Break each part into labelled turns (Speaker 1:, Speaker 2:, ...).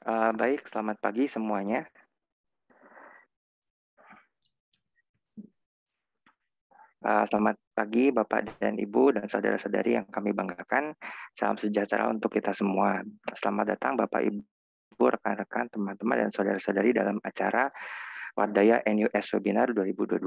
Speaker 1: Baik, selamat pagi semuanya. Selamat pagi Bapak dan Ibu dan saudara-saudari yang kami banggakan. Salam sejahtera untuk kita semua. Selamat datang Bapak Ibu, rekan-rekan, teman-teman dan saudara-saudari dalam acara Wardaya NUS Webinar 2022.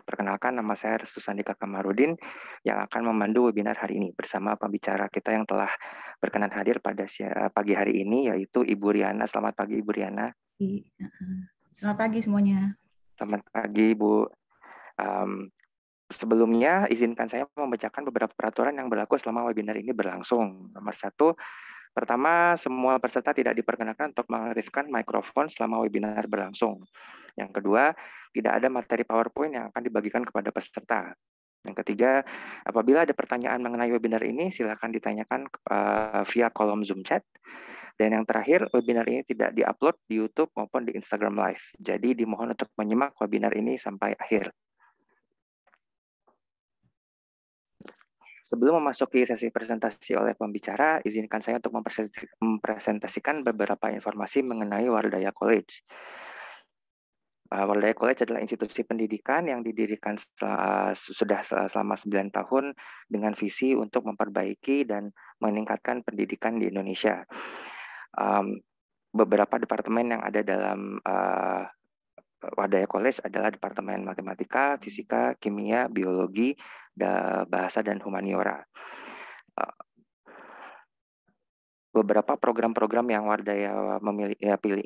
Speaker 1: Perkenalkan, nama saya Restu Sandika Kamarudin yang akan memandu webinar hari ini bersama pembicara kita yang telah berkenan hadir pada pagi hari ini, yaitu Ibu Riana. Selamat pagi Ibu Riana.
Speaker 2: Selamat pagi semuanya.
Speaker 1: Selamat pagi Bu. Sebelumnya, izinkan saya membacakan beberapa peraturan yang berlaku selama webinar ini berlangsung. Nomor 1, pertama, semua peserta tidak diperkenankan untuk mengaktifkan mikrofon selama webinar berlangsung. Yang kedua, tidak ada materi PowerPoint yang akan dibagikan kepada peserta. Yang ketiga, apabila ada pertanyaan mengenai webinar ini, silakan ditanyakan via kolom Zoom chat. Dan yang terakhir, webinar ini tidak di-upload di YouTube maupun di Instagram Live. Jadi dimohon untuk menyimak webinar ini sampai akhir. Sebelum memasuki sesi presentasi oleh pembicara, izinkan saya untuk mempresentasikan beberapa informasi mengenai Wardaya College. Wardaya College adalah institusi pendidikan yang didirikan sudah selama 9 tahun dengan visi untuk memperbaiki dan meningkatkan pendidikan di Indonesia. Beberapa departemen yang ada dalam Wardaya College adalah Departemen Matematika, Fisika, Kimia, Biologi, Bahasa, dan Humaniora. Beberapa program-program yang Wardaya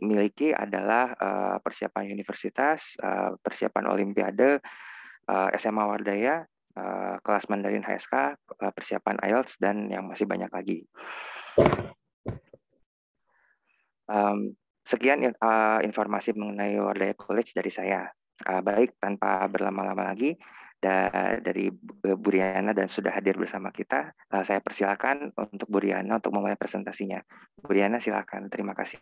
Speaker 1: miliki adalah persiapan universitas, persiapan Olimpiade, SMA Wardaya, kelas Mandarin HSK, persiapan IELTS, dan yang masih banyak lagi. Sekian informasi mengenai Wardaya College dari saya. Baik, tanpa berlama-lama lagi, dari Bu Riana dan sudah hadir bersama kita, saya persilakan untuk Bu Riana untuk memulai presentasinya. Bu Riana, silakan. Terima kasih.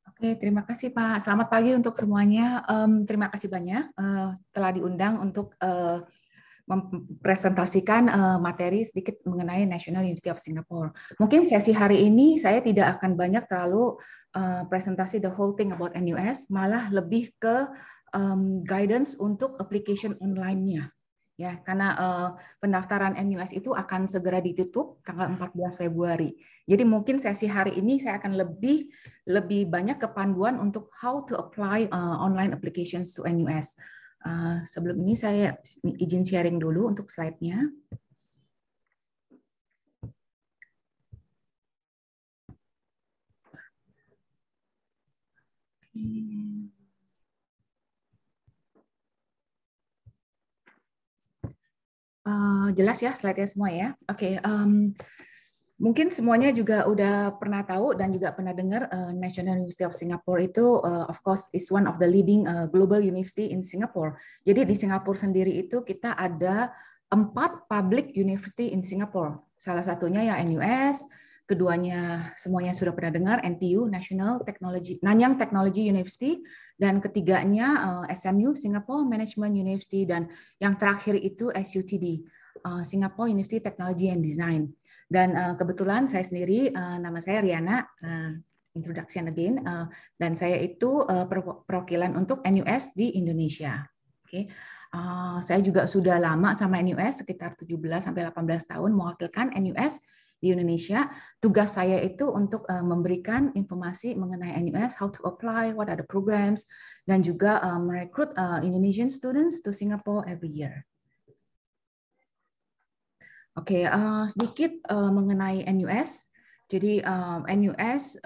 Speaker 2: Oke, terima kasih Pak. Selamat pagi untuk semuanya. Terima kasih banyak telah diundang untuk mempresentasikan materi sedikit mengenai National University of Singapore. Mungkin sesi hari ini saya tidak akan banyak terlalu presentasi the whole thing about NUS, malah lebih ke guidance untuk application online-nya. Ya, karena pendaftaran NUS itu akan segera ditutup tanggal 14 Februari. Jadi mungkin sesi hari ini saya akan lebih banyak kepanduan untuk how to apply online applications to NUS. Sebelum ini saya izin sharing dulu untuk slide-nya. Jelas ya slide-nya semua ya. Oke, mungkin semuanya juga udah pernah tahu dan juga pernah dengar National University of Singapore itu of course is one of the leading global university in Singapore. Jadi di Singapura sendiri itu kita ada 4 public university in Singapore. Salah satunya ya NUS, keduanya semuanya sudah pernah dengar, NTU, Nanyang Technology University, dan ketiganya SMU, Singapore Management University, dan yang terakhir itu SUTD, Singapore University Technology and Design. Dan kebetulan saya sendiri, nama saya Riana, introduction again, dan saya itu perwakilan untuk NUS di Indonesia. Oke. Saya juga sudah lama sama NUS, sekitar 17-18 tahun mewakilkan NUS di Indonesia. Tugas saya itu untuk memberikan informasi mengenai NUS, how to apply, what are the programs, dan juga merekrut Indonesian students to Singapore every year. Oke, sedikit mengenai NUS. Jadi NUS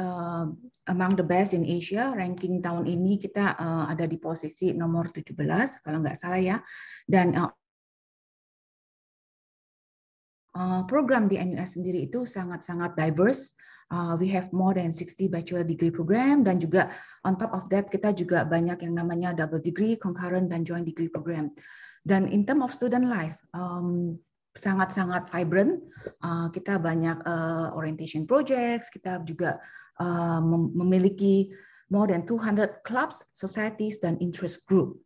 Speaker 2: among the best in Asia, ranking tahun ini kita ada di posisi nomor 17 kalau nggak salah ya. Dan program di NUS sendiri itu sangat-sangat diverse. We have more than 60 bachelor degree program, dan juga on top of that kita juga banyak yang namanya double degree, concurrent, dan joint degree program. Dan in term of student life, sangat-sangat vibrant. Kita banyak orientation projects, kita juga memiliki more than 200 clubs, societies, dan interest group.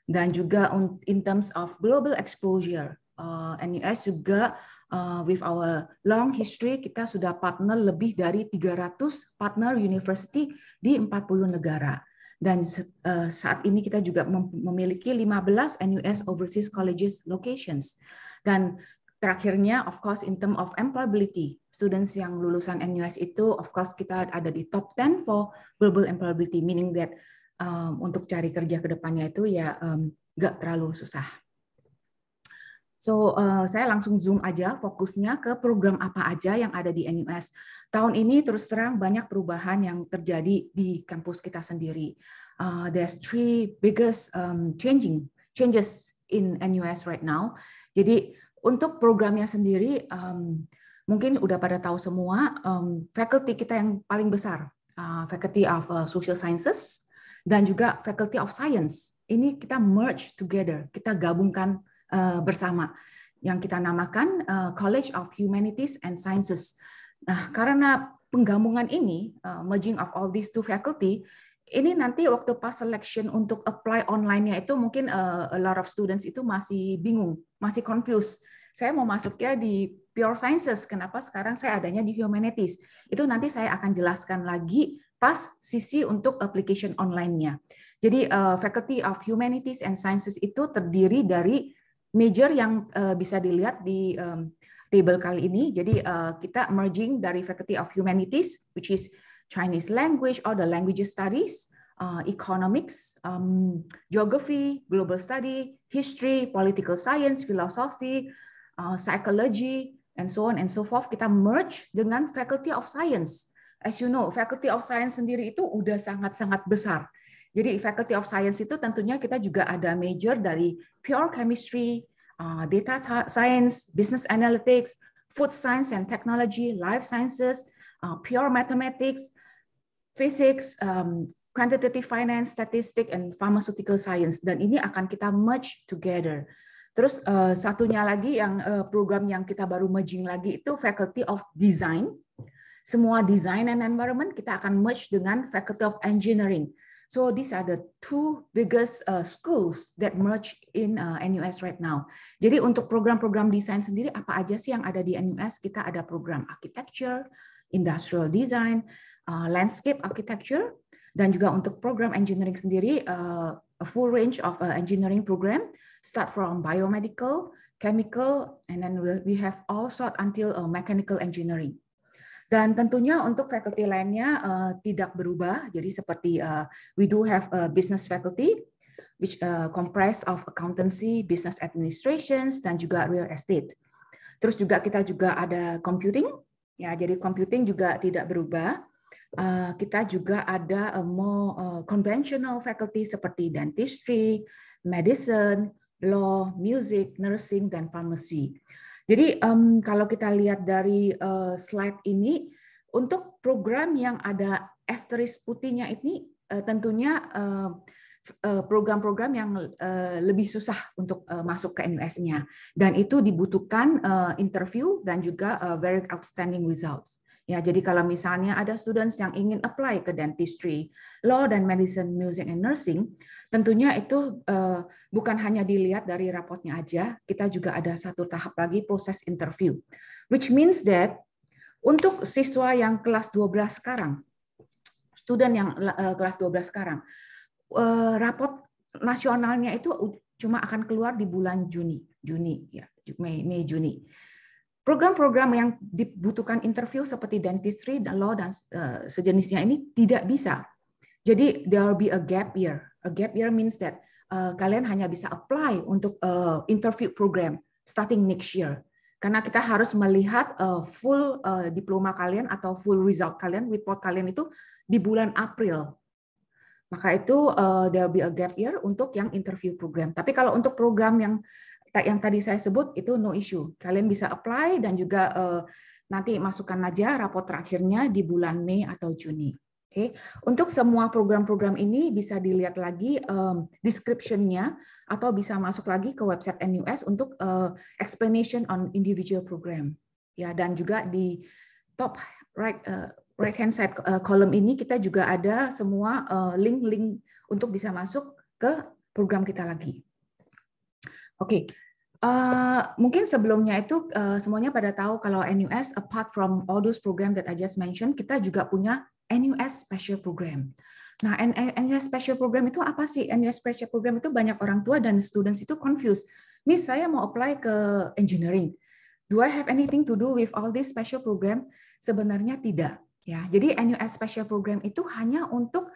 Speaker 2: Dan juga in terms of global exposure, NUS juga With our long history, kita sudah partner lebih dari 300 partner university di 40 negara. Dan saat ini kita juga memiliki 15 NUS Overseas Colleges locations. Dan terakhirnya, of course, in term of employability, students yang lulusan NUS itu, of course, kita ada di top 10 for global employability, meaning that untuk cari kerja ke depannya itu ya nggak terlalu susah. So, saya langsung zoom aja fokusnya ke program apa aja yang ada di NUS. Tahun ini terus terang banyak perubahan yang terjadi di kampus kita sendiri. There's 3 biggest changes in NUS right now. Jadi untuk programnya sendiri, mungkin udah pada tahu semua, faculty kita yang paling besar, Faculty of Social Sciences dan juga Faculty of Science. Ini kita merge together, kita gabungkan bersama yang kita namakan College of Humanities and Sciences. Nah, karena penggabungan ini, merging of all these 2 faculty, ini nanti waktu pas selection untuk apply online-nya itu mungkin a lot of students itu masih bingung, masih confused. Saya mau masuknya di Pure Sciences, kenapa sekarang saya adanya di Humanities? Itu nanti saya akan jelaskan lagi pas sisi untuk application online-nya. Jadi Faculty of Humanities and Sciences itu terdiri dari major yang bisa dilihat di table kali ini. Jadi kita merging dari Faculty of Humanities, which is Chinese language or the languages studies, economics, geography, global study, history, political science, philosophy, psychology, and so on and so forth. Kita merge dengan Faculty of Science. As you know, Faculty of Science sendiri itu udah sangat-sangat besar. Jadi Faculty of Science itu tentunya kita juga ada major dari pure chemistry, data science, business analytics, food science and technology, life sciences, pure mathematics, physics, quantitative finance, statistics, and pharmaceutical science. Dan ini akan kita merge together. Terus satunya lagi yang program yang kita baru merging lagi itu Faculty of Design. Semua design and environment kita akan merge dengan Faculty of Engineering. So these are the 2 biggest schools that merge in NUS right now. Jadi untuk program-program desain sendiri apa aja sih yang ada di NUS? Kita ada program architecture, industrial design, landscape architecture, dan juga untuk program engineering sendiri a full range of engineering program, start from biomedical, chemical, and then we have all sort until mechanical engineering. Dan tentunya untuk faculty lainnya tidak berubah. Jadi seperti we do have a business faculty, which comprise of accountancy, business administrations, dan juga real estate. Terus juga kita juga ada computing. Ya, jadi computing juga tidak berubah. Kita juga ada more conventional faculty seperti dentistry, medicine, law, music, nursing, dan pharmacy. Jadi kalau kita lihat dari slide ini, untuk program yang ada asterisk putihnya ini tentunya program-program yang lebih susah untuk masuk ke NUS-nya. Dan itu dibutuhkan interview dan juga very outstanding results. Ya, jadi kalau misalnya ada students yang ingin apply ke dentistry, law, dan medicine, music, and nursing, tentunya itu bukan hanya dilihat dari rapotnya aja, kita juga ada satu tahap lagi proses interview. Which means that untuk siswa yang kelas 12 sekarang, student yang kelas 12 sekarang, rapot nasionalnya itu cuma akan keluar di bulan Mei, Juni. Program-program yang dibutuhkan interview seperti dentistry, law, dan sejenisnya ini tidak bisa. Jadi there will be a gap year. A gap year means that kalian hanya bisa apply untuk interview program starting next year. Karena kita harus melihat full diploma kalian atau full result kalian, report kalian itu di bulan April. Maka itu there will be a gap year untuk yang interview program. Tapi kalau untuk program yang tadi saya sebut itu no issue. Kalian bisa apply dan juga nanti masukkan aja raport terakhirnya di bulan Mei atau Juni. Oke. Untuk semua program-program ini bisa dilihat lagi description-nya atau bisa masuk lagi ke website NUS untuk explanation on individual program. Ya, dan juga di top right hand side column ini kita juga ada semua link-link untuk bisa masuk ke program kita lagi. Oke. Mungkin sebelumnya itu semuanya pada tahu kalau NUS apart from all those program that I just mentioned, kita juga punya NUS Special Program. Nah, NUS Special Program itu apa sih? NUS Special Program itu banyak orang tua dan students itu confused. Miss, saya mau apply ke engineering. Do I have anything to do with all this special program? Sebenarnya tidak. Ya, jadi NUS Special Program itu hanya untuk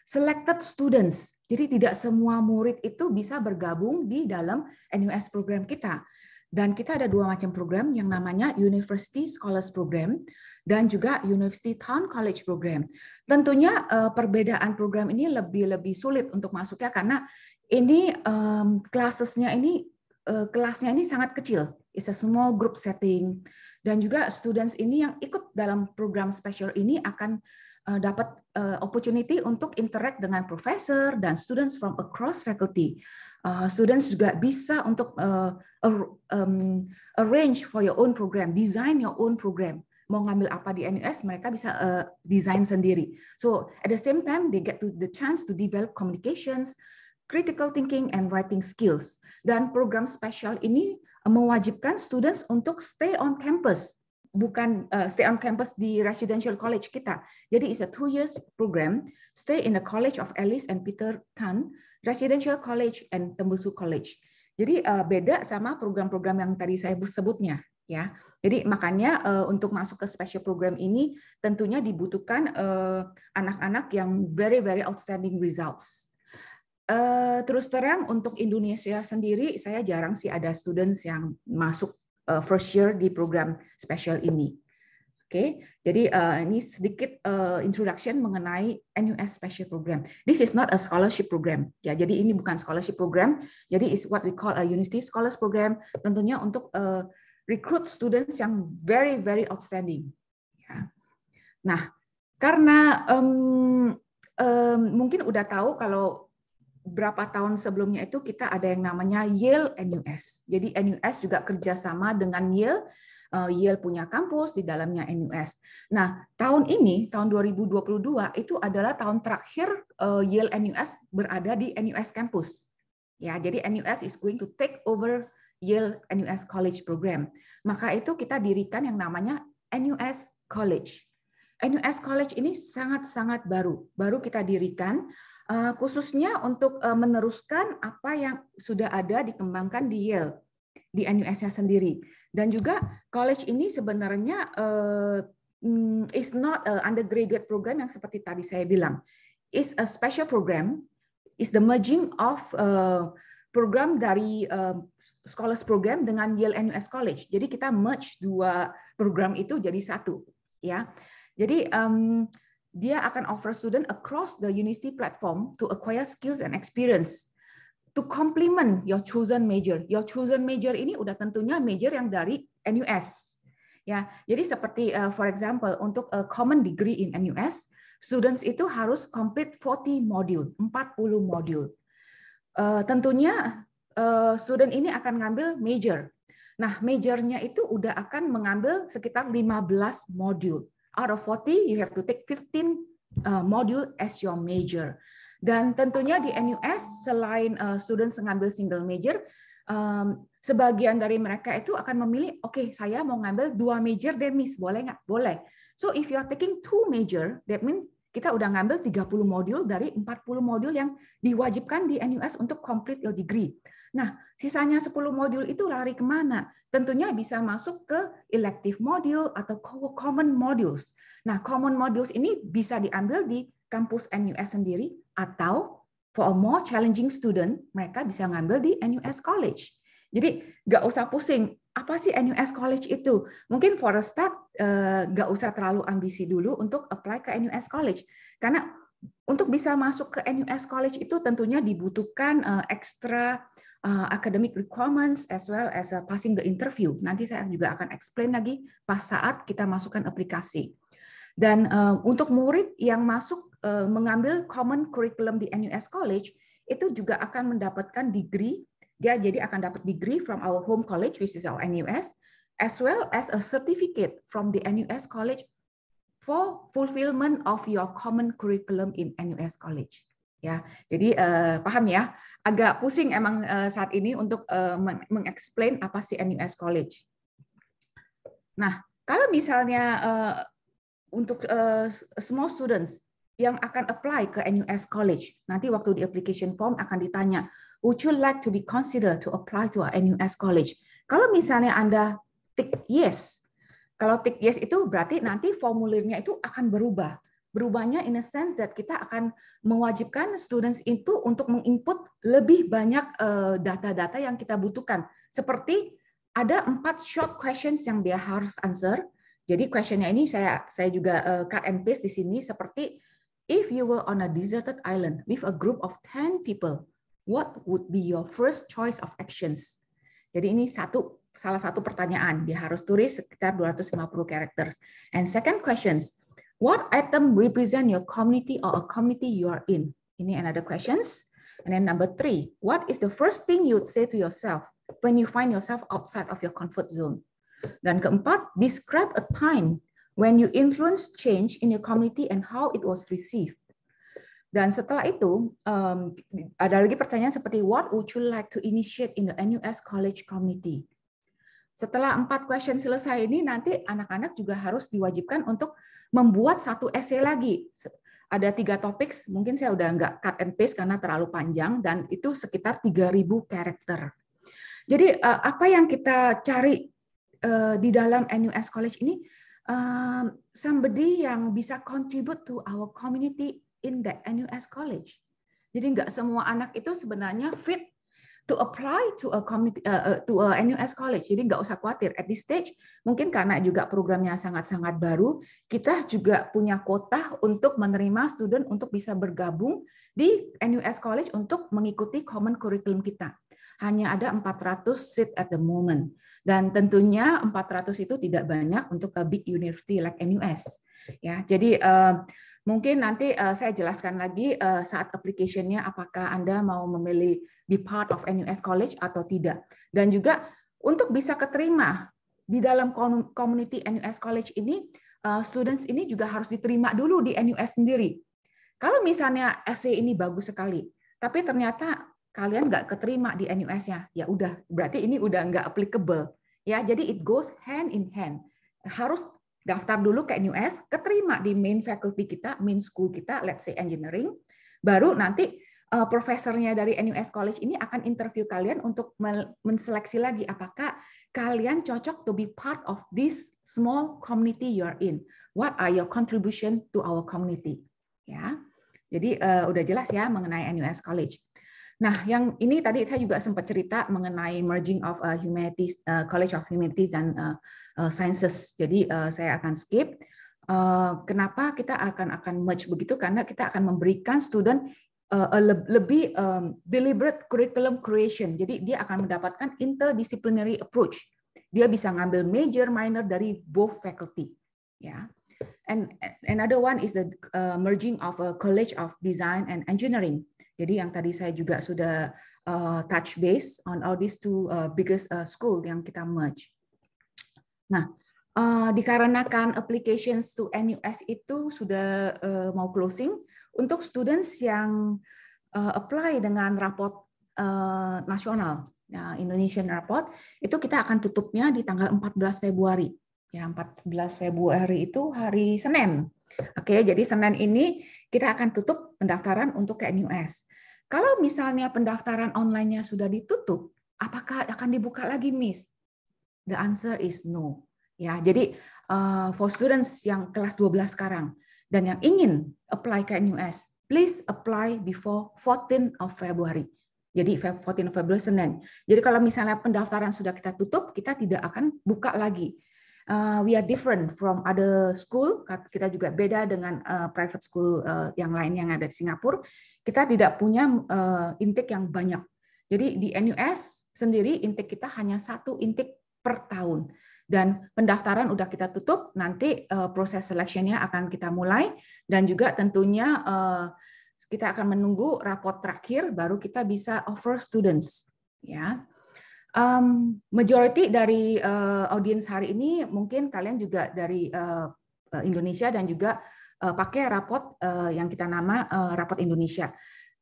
Speaker 2: selected students. Jadi tidak semua murid itu bisa bergabung di dalam NUS program kita. Dan kita ada dua macam program yang namanya University Scholars Program dan juga University Town College Program. Tentunya perbedaan program ini lebih sulit untuk masuknya karena ini kelasnya ini sangat kecil. It's a small group setting. Dan juga students ini yang ikut dalam program special ini akan dapat opportunity untuk interact dengan profesor dan students from across faculty. Students juga bisa untuk arrange for your own program, design your own program. Mau ngambil apa di NUS, mereka bisa design sendiri. So at the same time, they get the chance to develop communications, critical thinking, and writing skills. Dan program spesial ini mewajibkan students untuk stay on campus. Bukan stay on campus di residential college kita. Jadi it's a 2 years program, stay in the College of Alice and Peter Tan, Residential College and Tembusu College. Jadi beda sama program-program yang tadi saya sebutnya, ya. Jadi makanya untuk masuk ke special program ini tentunya dibutuhkan anak-anak yang very outstanding results. Terus terang untuk Indonesia sendiri, saya jarang sih ada students yang masuk first year di program spesial ini. Oke, jadi ini sedikit introduction mengenai NUS Special Program. This is not a scholarship program. Ya, jadi ini bukan scholarship program. Jadi is what we call a University Scholars Program. Tentunya untuk recruit students yang very outstanding. Ya. Nah, karena mungkin udah tahu kalau berapa tahun sebelumnya itu kita ada yang namanya Yale NUS. Jadi NUS juga kerjasama dengan Yale. Yale punya kampus di dalamnya NUS. Nah, tahun ini, tahun 2022, itu adalah tahun terakhir Yale NUS berada di NUS campus. Ya, jadi NUS is going to take over Yale NUS College Program. Maka itu kita dirikan yang namanya NUS College. NUS College ini sangat baru kita dirikan. Khususnya untuk meneruskan apa yang sudah ada dikembangkan di Yale, di NUS-nya sendiri. Dan juga college ini sebenarnya is not a undergraduate program yang seperti tadi saya bilang. It's a special program, is the merging of program dari scholars program dengan Yale NUS College. Jadi kita merge dua program itu jadi satu, ya. Jadi dia akan offer student across the university platform to acquire skills and experience to complement your chosen major. Your chosen major ini udah tentunya major yang dari NUS. Ya, jadi seperti for example untuk a common degree in NUS, students itu harus complete 40 module, 40 module. Tentunya student ini akan ngambil major. Nah, majornya itu udah akan mengambil sekitar 15 module. Out of 40, you have to take 15 module as your major. Dan tentunya di NUS, selain students mengambil single major, sebagian dari mereka itu akan memilih, oke, saya mau ngambil 2 major deh, Miss, boleh nggak? Boleh. So, if you are taking 2 major, that means kita udah ngambil 30 modul dari 40 modul yang diwajibkan di NUS untuk complete your degree. Nah, sisanya 10 modul itu lari kemana? Tentunya bisa masuk ke elective module atau common modules. Nah, common modules ini bisa diambil di kampus NUS sendiri atau for a more challenging student, mereka bisa ngambil di NUS College. Jadi, nggak usah pusing. Apa sih NUS College itu? Mungkin for a start, nggak usah terlalu ambisi dulu untuk apply ke NUS College. Karena untuk bisa masuk ke NUS College itu tentunya dibutuhkan extra academic requirements as well as passing the interview. Nanti saya juga akan explain lagi pas saat kita masukkan aplikasi. Dan untuk murid yang masuk mengambil common curriculum di NUS College, itu juga akan mendapatkan degree. Dia jadi akan dapat degree from our home college, which is our NUS, as well as a certificate from the NUS College for fulfillment of your common curriculum in NUS College. Ya, jadi paham ya, agak pusing emang saat ini untuk mengexplain apa sih NUS College. Nah, kalau misalnya untuk small students yang akan apply ke NUS College, nanti waktu di application form akan ditanya, would you like to be considered to apply to a NUS College? Kalau misalnya Anda tick yes, kalau tick yes itu berarti nanti formulirnya itu akan berubah. Berubahnya in a sense that kita akan mewajibkan students itu untuk menginput lebih banyak data-data yang kita butuhkan. Seperti ada 4 short questions yang dia harus answer. Jadi questionnya ini saya juga cut and paste di sini seperti, if you were on a deserted island with a group of 10 people, what would be your first choice of actions? Jadi ini salah satu pertanyaan, dia harus tulis sekitar 250 characters. And second questions, what item represent your community or a community you are in? Ini another questions. And then number 3, what is the first thing you would say to yourself when you find yourself outside of your comfort zone? Dan keempat, describe a time when you influence change in your community and how it was received. Dan setelah itu, ada lagi pertanyaan seperti, what would you like to initiate in the NUS College community? Setelah 4 question selesai ini, nanti anak-anak juga harus diwajibkan untuk membuat satu essay lagi. Ada 3 topik, mungkin saya udah nggak cut and paste karena terlalu panjang, dan itu sekitar 3.000 karakter. Jadi apa yang kita cari di dalam NUS College ini, somebody yang bisa contribute to our community in the NUS College. Jadi nggak semua anak itu sebenarnya fit to apply to a community, to a NUS College. Jadi nggak usah khawatir at this stage. Mungkin karena juga programnya sangat-sangat baru, kita juga punya kuota untuk menerima student untuk bisa bergabung di NUS College untuk mengikuti common curriculum kita. Hanya ada 400 seat at the moment. Dan tentunya 400 itu tidak banyak untuk a big university like NUS. Ya, jadi mungkin nanti saya jelaskan lagi saat application-nya apakah Anda mau memilih be part of NUS College atau tidak. Dan juga untuk bisa keterima di dalam community NUS College ini, students ini juga harus diterima dulu di NUS sendiri. Kalau misalnya essay ini bagus sekali, tapi ternyata kalian nggak keterima di NUS-nya, ya udah, berarti ini udah nggak applicable. Ya, jadi it goes hand in hand. Harus daftar dulu ke NUS, keterima di main faculty kita, main school kita, let's say engineering, baru nanti profesornya dari NUS College ini akan interview kalian untuk menseleksi lagi apakah kalian cocok to be part of this small community you are in. What are your contribution to our community? Ya, jadi udah jelas ya mengenai NUS College. Nah, yang ini tadi saya juga sempat cerita mengenai merging of humanities, College of Humanities dan Sciences. Jadi saya akan skip. Kenapa kita akan merge begitu? Karena kita akan memberikan student lebih deliberate curriculum creation. Jadi dia akan mendapatkan interdisciplinary approach. Dia bisa ngambil major, minor dari both faculty. Ya. And another one is the merging of a College of Design and Engineering. Jadi yang tadi saya juga sudah touch base on all these two biggest school yang kita merge. Nah, dikarenakan applications to NUS itu sudah mau closing, untuk students yang apply dengan raport nasional, Indonesian Report, itu kita akan tutupnya di tanggal 14 Februari. Ya, 14 Februari itu hari Senin. Oke, jadi Senin ini kita akan tutup pendaftaran untuk ke NUS. Kalau misalnya pendaftaran online-nya sudah ditutup, apakah akan dibuka lagi, Miss? The answer is no. Ya, jadi for students yang kelas 12 sekarang dan yang ingin apply ke NUS, please apply before 14 of February. Jadi 14 Februari Senin. Jadi kalau misalnya pendaftaran sudah kita tutup, kita tidak akan buka lagi. We are different from other school. Kita juga beda dengan private school yang lain yang ada di Singapura. Kita tidak punya intake yang banyak. Jadi di NUS sendiri intake kita hanya 1 intake per tahun. Dan pendaftaran udah kita tutup, nanti proses seleksinya akan kita mulai. Dan juga tentunya kita akan menunggu raport terakhir, baru kita bisa offer students. Ya. Majority dari audiens hari ini mungkin kalian juga dari Indonesia dan juga pakai raport yang kita nama raport Indonesia.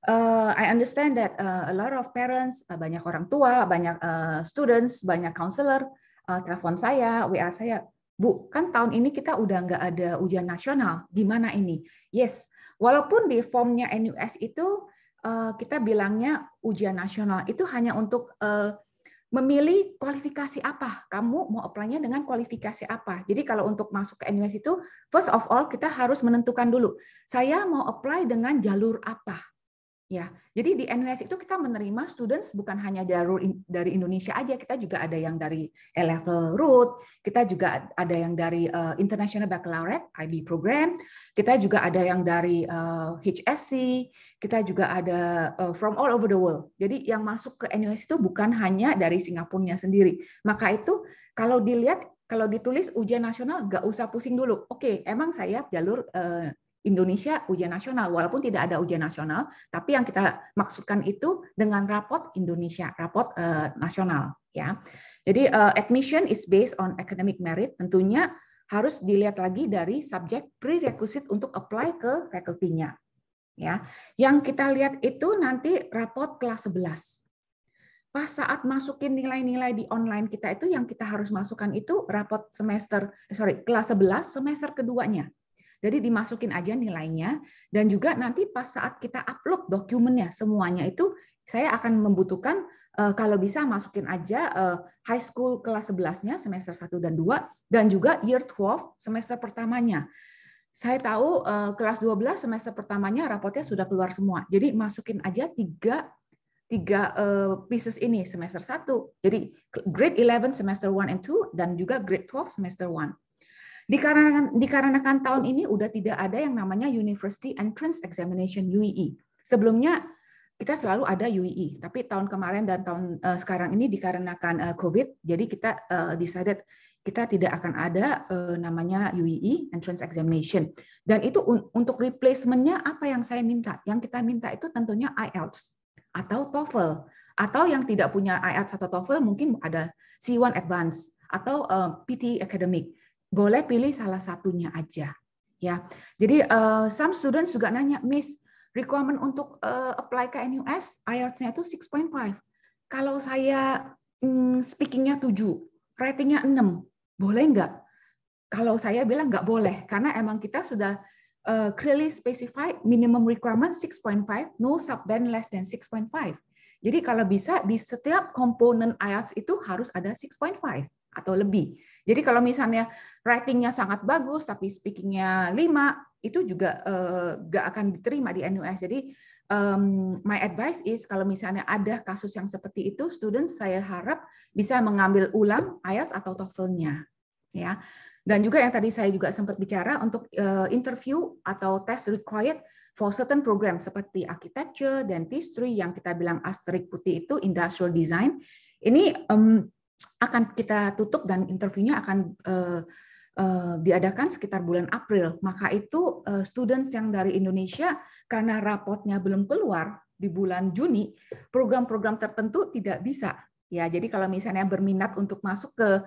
Speaker 2: I understand that a lot of parents, banyak orang tua, banyak students, banyak counselor telepon saya, WA saya, Bu, kan tahun ini kita udah nggak ada ujian nasional, gimana ini? Yes, walaupun di formnya NUS itu kita bilangnya ujian nasional, itu hanya untuk memilih kualifikasi apa, kamu mau apply-nya dengan kualifikasi apa. Jadi kalau untuk masuk ke NUS itu, first of all kita harus menentukan dulu, saya mau apply dengan jalur apa. Ya, jadi di NUS itu kita menerima students bukan hanya dari Indonesia aja, kita juga ada yang dari A-level route, kita juga ada yang dari International Baccalaureate IB program, kita juga ada yang dari HSC, kita juga ada from all over the world. Jadi yang masuk ke NUS itu bukan hanya dari Singapurnya sendiri. Maka itu kalau dilihat, kalau ditulis ujian nasional, nggak usah pusing dulu. Oke, emang saya jalur Indonesia ujian nasional, walaupun tidak ada ujian nasional, tapi yang kita maksudkan itu dengan rapot Indonesia, rapot nasional, ya. Jadi admission is based on academic merit, tentunya harus dilihat lagi dari subjek prerequisite untuk apply ke faculty-nya, ya. Yang kita lihat itu nanti rapot kelas 11. Pas saat masukin nilai-nilai di online kita itu, yang kita harus masukkan itu rapot kelas 11 semester keduanya. Jadi dimasukin aja nilainya, dan juga nanti pas saat kita upload dokumennya semuanya itu saya akan membutuhkan kalau bisa masukin aja high school kelas 11-nya semester 1 dan 2 dan juga year 12 semester pertamanya. Saya tahu kelas 12 semester pertamanya rapotnya sudah keluar semua. Jadi masukin aja tiga pieces ini semester 1. Jadi grade 11 semester 1 and 2 dan juga grade 12 semester 1. Dikarenakan tahun ini udah tidak ada yang namanya University Entrance Examination UEE. Sebelumnya kita selalu ada UEE, tapi tahun kemarin dan tahun sekarang ini dikarenakan COVID, jadi kita decided kita tidak akan ada namanya UEE Entrance Examination. Dan itu untuk replacement-nya apa yang saya minta? Yang kita minta itu tentunya IELTS atau TOEFL, atau yang tidak punya IELTS atau TOEFL mungkin ada C1 Advanced atau PT Academic. Boleh pilih salah satunya aja, ya. Jadi some students juga nanya, Miss, requirement untuk apply ke NUS IELTS-nya itu 6.5. Kalau saya speaking-nya 7, writing-nya 6, boleh nggak? Kalau saya bilang nggak boleh, karena emang kita sudah clearly specified minimum requirement 6.5, no subband less than 6.5. Jadi kalau bisa di setiap komponen IELTS itu harus ada 6.5 atau lebih. Jadi kalau misalnya writing-nya sangat bagus tapi speaking-nya 5, itu juga nggak akan diterima di NUS. Jadi my advice is kalau misalnya ada kasus yang seperti itu, students saya harap bisa mengambil ulang IELTS atau TOEFL-nya, ya. Dan juga yang tadi saya juga sempat bicara untuk interview atau test required for certain program seperti architecture, dentistry yang kita bilang asterik putih itu industrial design. Ini akan kita tutup dan interviewnya akan diadakan sekitar bulan April. Maka itu students yang dari Indonesia karena rapotnya belum keluar di bulan Juni, program-program tertentu tidak bisa. Ya, jadi kalau misalnya berminat untuk masuk ke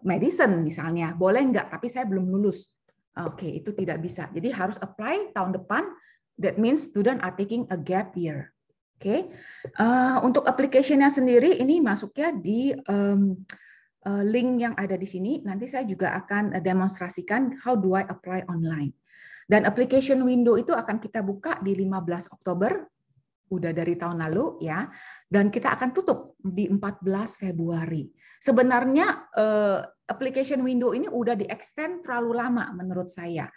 Speaker 2: medicine misalnya, boleh nggak? Tapi saya belum lulus. Oke, itu tidak bisa. Jadi harus apply tahun depan. That means student are taking a gap year. Oke, untuk application-nya sendiri ini masuknya di link yang ada di sini. Nanti saya juga akan demonstrasikan how do I apply online. Dan application window itu akan kita buka di 15 Oktober, udah dari tahun lalu ya. Dan kita akan tutup di 14 Februari. Sebenarnya application window ini udah di-extend terlalu lama menurut saya.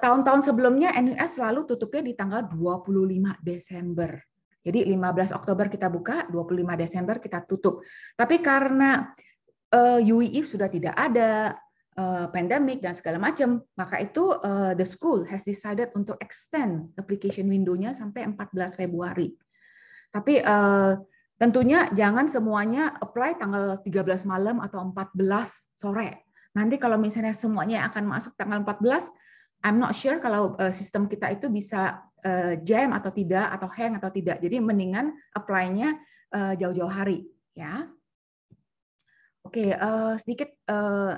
Speaker 2: Tahun-tahun sebelumnya NUS selalu tutupnya di tanggal 25 Desember. Jadi 15 Oktober kita buka, 25 Desember kita tutup. Tapi karena UEE sudah tidak ada, pandemic dan segala macam, maka itu the school has decided untuk extend application window-nya sampai 14 Februari. Tapi tentunya jangan semuanya apply tanggal 13 malam atau 14 sore. Nanti kalau misalnya semuanya akan masuk tanggal 14, I'm not sure kalau sistem kita itu bisa jam atau tidak, atau hang atau tidak. Jadi mendingan apply-nya jauh-jauh hari, ya. Oke, sedikit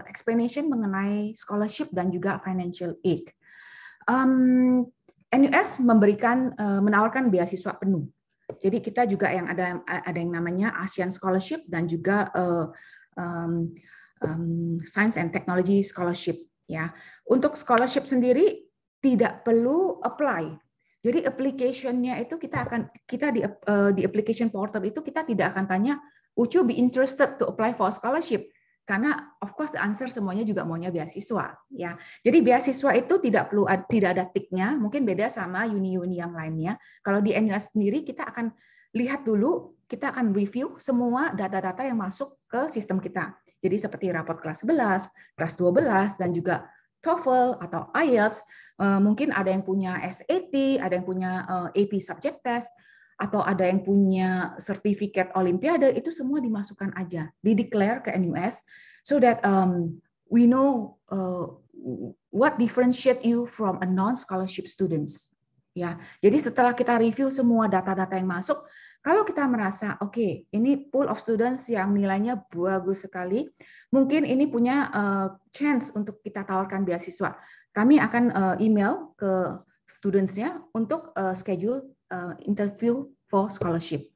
Speaker 2: explanation mengenai scholarship dan juga financial aid. NUS menawarkan beasiswa penuh. Jadi kita juga yang ada yang namanya ASEAN Scholarship dan juga Science and Technology Scholarship. Ya, untuk scholarship sendiri tidak perlu apply. Jadi application-nya itu kita di application portal itu kita tidak akan tanya, would you be interested to apply for scholarship? Karena of course the answer semuanya juga maunya beasiswa, ya. Jadi beasiswa itu tidak ada tiknya, mungkin beda sama uni-uni yang lainnya. Kalau di NUS sendiri kita akan lihat dulu, kita akan review semua data-data yang masuk ke sistem kita. Jadi seperti raport kelas 11, kelas 12 dan juga TOEFL atau IELTS, mungkin ada yang punya SAT, ada yang punya AP subject test, atau ada yang punya sertifikat olimpiade, itu semua dimasukkan aja, dideclare ke NUS, so that we know what differentiate you from a non-scholarship students. Ya, jadi setelah kita review semua data-data yang masuk, kalau kita merasa oke, ini pool of students yang nilainya bagus sekali, mungkin ini punya chance untuk kita tawarkan beasiswa. Kami akan email ke students-nya untuk schedule interview for scholarship,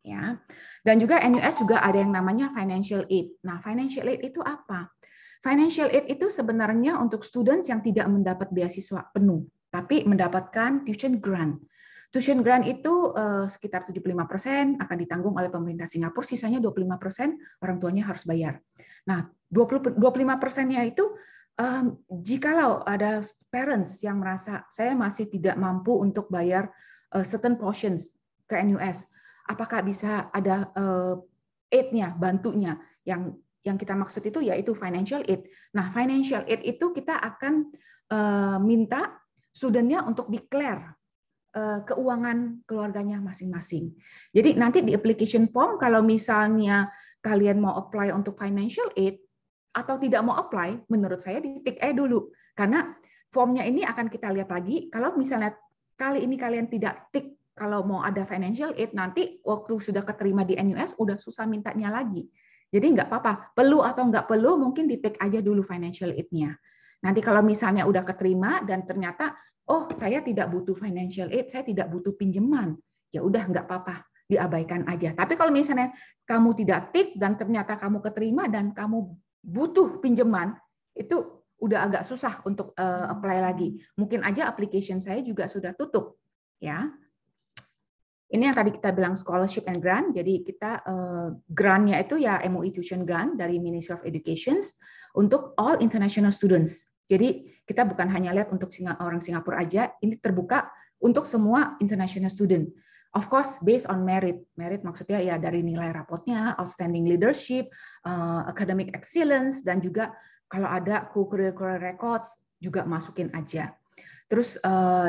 Speaker 2: ya. Dan juga NUS juga ada yang namanya financial aid. Nah, financial aid itu apa? Financial aid itu sebenarnya untuk students yang tidak mendapat beasiswa penuh, tapi mendapatkan tuition grant. Tuition grant itu sekitar 75% akan ditanggung oleh pemerintah Singapura, sisanya 25% orang tuanya harus bayar. Nah, 25%-nya itu jikalau ada parents yang merasa saya masih tidak mampu untuk bayar certain portions ke NUS, apakah bisa ada aid-nya, bantunya? Yang kita maksud itu yaitu financial aid. Nah, financial aid itu kita akan minta student-nya untuk declare keuangan keluarganya masing-masing. Jadi nanti di application form, kalau misalnya kalian mau apply untuk financial aid atau tidak mau apply, menurut saya di-tick dulu. Karena formnya ini akan kita lihat lagi, kalau misalnya kali ini kalian tidak tick kalau mau ada financial aid, nanti waktu sudah keterima di NUS, udah susah mintanya lagi. Jadi nggak apa-apa, perlu atau nggak perlu, mungkin di-tick aja dulu financial aid-nya. Nanti kalau misalnya udah keterima dan ternyata, oh saya tidak butuh financial aid, saya tidak butuh pinjaman, ya udah nggak apa-apa, diabaikan aja. Tapi kalau misalnya kamu tidak tick dan ternyata kamu keterima dan kamu butuh pinjaman, itu udah agak susah untuk apply lagi. Mungkin aja application saya juga sudah tutup, ya. Ini yang tadi kita bilang scholarship and grant. Jadi kita grant-nya itu ya MOE Tuition Grant dari Ministry of Education untuk all international students. Jadi kita bukan hanya lihat untuk orang Singapura aja, ini terbuka untuk semua international student. Of course, based on merit. Merit maksudnya ya dari nilai rapotnya, outstanding leadership, academic excellence, dan juga kalau ada co-curricular records juga masukin aja. Terus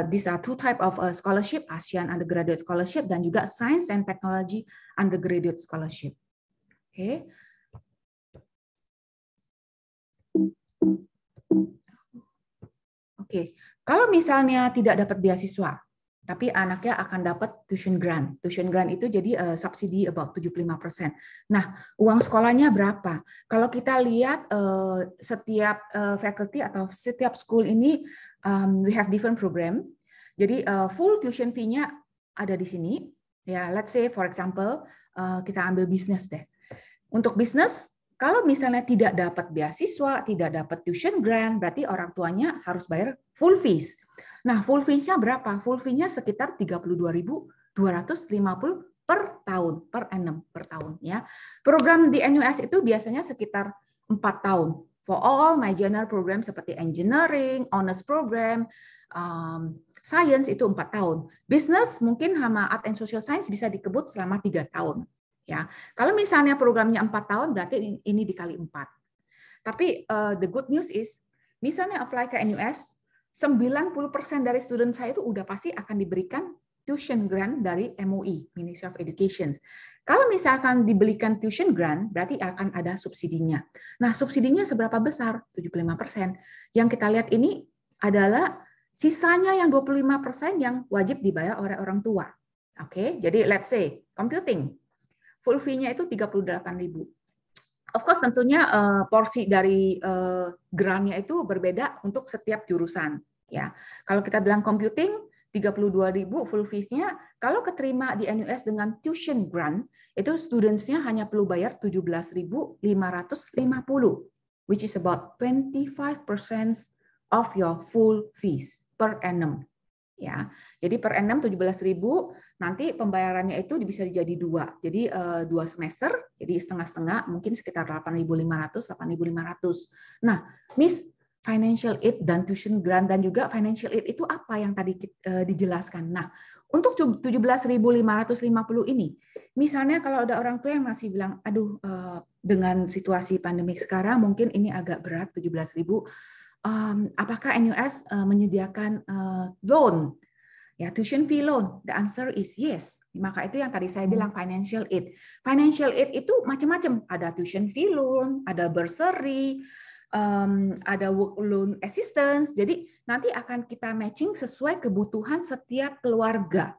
Speaker 2: these are two type of scholarship, ASEAN Undergraduate Scholarship dan juga Science and Technology Undergraduate Scholarship. Oke. Oke. Kalau misalnya tidak dapat beasiswa, tapi anaknya akan dapat tuition grant. Tuition grant itu jadi subsidi about 75%. Nah, uang sekolahnya berapa? Kalau kita lihat setiap faculty atau setiap school ini we have different program. Jadi full tuition fee-nya ada di sini. Ya, let's say for example kita ambil bisnis deh. Untuk bisnis, kalau misalnya tidak dapat beasiswa, tidak dapat tuition grant, berarti orang tuanya harus bayar full fees. Nah, full fee-nya berapa? Full fee-nya sekitar 32.250 per tahun, per annum, per tahun, ya. Program di NUS itu biasanya sekitar 4 tahun. For all my general program seperti engineering, honors program, science itu 4 tahun. Business mungkin sama art and social science bisa dikebut selama 3 tahun. Ya, kalau misalnya programnya 4 tahun, berarti ini dikali 4. Tapi the good news is, misalnya apply ke NUS, 90% dari student saya itu udah pasti akan diberikan tuition grant dari MOE, Ministry of Education. Kalau misalkan diberikan tuition grant, berarti akan ada subsidinya. Nah, subsidinya seberapa besar? 75%. Yang kita lihat ini adalah sisanya yang 25% yang wajib dibayar oleh orang tua. Oke, jadi let's say computing. Full fee-nya itu 38.000. Of course tentunya porsi dari grant-nya itu berbeda untuk setiap jurusan. Ya, kalau kita bilang computing 32.000 full fees-nya. Kalau keterima di NUS dengan tuition grant, itu students-nya hanya perlu bayar 17.550, which is about 25% of your full fees per annum. Ya, jadi per annum 17.000, nanti pembayarannya itu bisa jadi dua. Jadi 2 semester, jadi setengah-setengah, mungkin sekitar 8.500, 8.500. Nah, Miss, financial aid dan tuition grant dan juga financial aid itu apa yang tadi dijelaskan. Nah, untuk 17.550 ini, misalnya kalau ada orang tua yang masih bilang, aduh, dengan situasi pandemik sekarang mungkin ini agak berat 17.000. Apakah NUS menyediakan loan, ya, tuition fee loan? The answer is yes. Maka itu yang tadi saya bilang financial aid. Financial aid itu macam-macam. Ada tuition fee loan, ada bursary, ada work loan assistance. Jadi nanti akan kita matching sesuai kebutuhan setiap keluarga.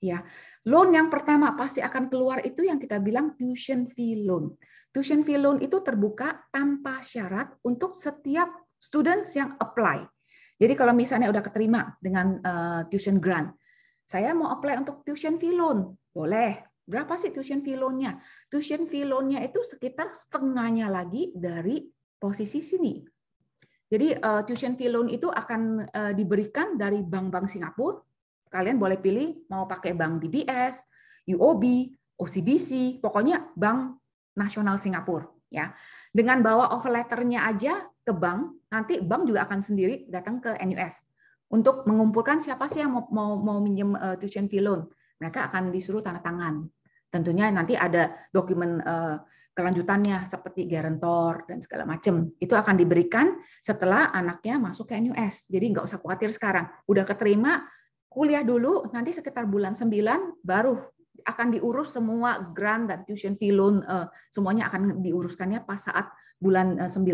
Speaker 2: Ya, loan yang pertama pasti akan keluar itu yang kita bilang tuition fee loan. Tuition fee loan itu terbuka tanpa syarat untuk setiap students yang apply. Jadi kalau misalnya udah keterima dengan tuition grant, saya mau apply untuk tuition fee loan, boleh. Berapa sih tuition fee loan-nya? Tuition fee loan-nya itu sekitar setengahnya lagi dari posisi sini. Jadi tuition fee loan itu akan diberikan dari bank-bank Singapura. Kalian boleh pilih mau pakai bank DBS, UOB, OCBC, pokoknya bank nasional Singapura. Ya, dengan bawa offer letter-nya aja ke bank, nanti bank juga akan sendiri datang ke NUS untuk mengumpulkan siapa sih yang mau minjem tuition fee loan. Mereka akan disuruh tanda tangan. Tentunya nanti ada dokumen kelanjutannya seperti guarantor dan segala macam. Itu akan diberikan setelah anaknya masuk ke NUS. Jadi nggak usah khawatir sekarang. Udah keterima, kuliah dulu, nanti sekitar bulan 9 baru akan diurus semua grant dan tuition fee loan, semuanya akan diuruskannya pas saat bulan 9.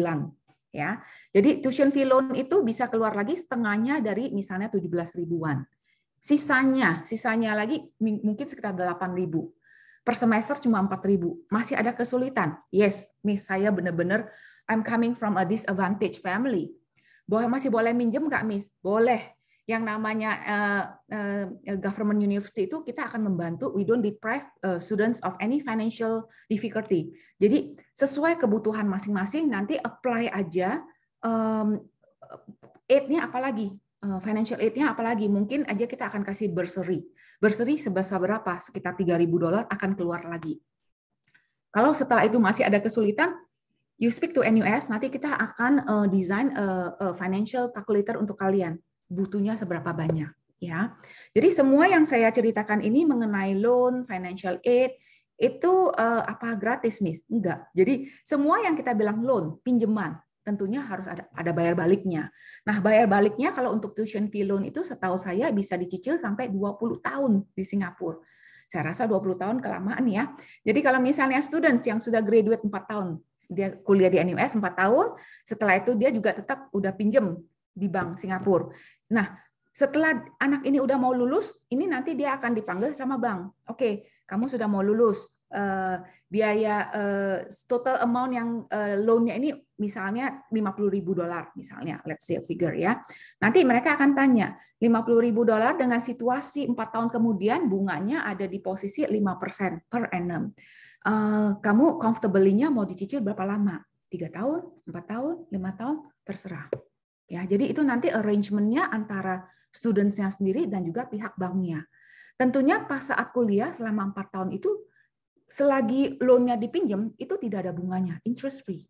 Speaker 2: Ya. Jadi tuition fee loan itu bisa keluar lagi setengahnya dari misalnya 17 ribuan. Sisanya lagi mungkin sekitar 8.000. Per semester cuma 4.000. Masih ada kesulitan? Yes, Miss, saya benar-benar I'm coming from a disadvantaged family. Masih boleh minjem nggak, Miss? Boleh. Yang namanya government university itu kita akan membantu, we don't deprive students of any financial difficulty. Jadi sesuai kebutuhan masing-masing, nanti apply aja aid-nya apalagi, financial aid-nya apalagi, mungkin aja kita akan kasih bursary. Bursary sebesar berapa? Sekitar $3.000 akan keluar lagi. Kalau setelah itu masih ada kesulitan, you speak to NUS, nanti kita akan design financial calculator untuk kalian. Butuhnya seberapa banyak, ya. Jadi semua yang saya ceritakan ini mengenai loan, financial aid, itu apa gratis, Miss? Enggak. Jadi semua yang kita bilang loan, pinjaman, tentunya harus ada bayar baliknya. Nah, bayar baliknya kalau untuk tuition fee loan itu setahu saya bisa dicicil sampai 20 tahun di Singapura. Saya rasa 20 tahun kelamaan ya. Jadi kalau misalnya students yang sudah graduate 4 tahun, dia kuliah di NUS 4 tahun, setelah itu dia juga tetap udah pinjem di bank Singapura. Nah, setelah anak ini udah mau lulus, ini nanti dia akan dipanggil sama bank. Oke, kamu sudah mau lulus. Biaya total amount yang loan-nya ini misalnya $50.000 misalnya, let's say a figure ya. Nanti mereka akan tanya, $50.000 dengan situasi 4 tahun kemudian bunganya ada di posisi 5% per annum. Kamu comfortably-nya mau dicicil berapa lama? 3 tahun, 4 tahun, 5 tahun, terserah. Ya, jadi itu nanti arrangement-nya antara students-nya sendiri dan juga pihak banknya. Tentunya pas saat kuliah selama 4 tahun itu, selagi loan-nya dipinjam, itu tidak ada bunganya, interest free.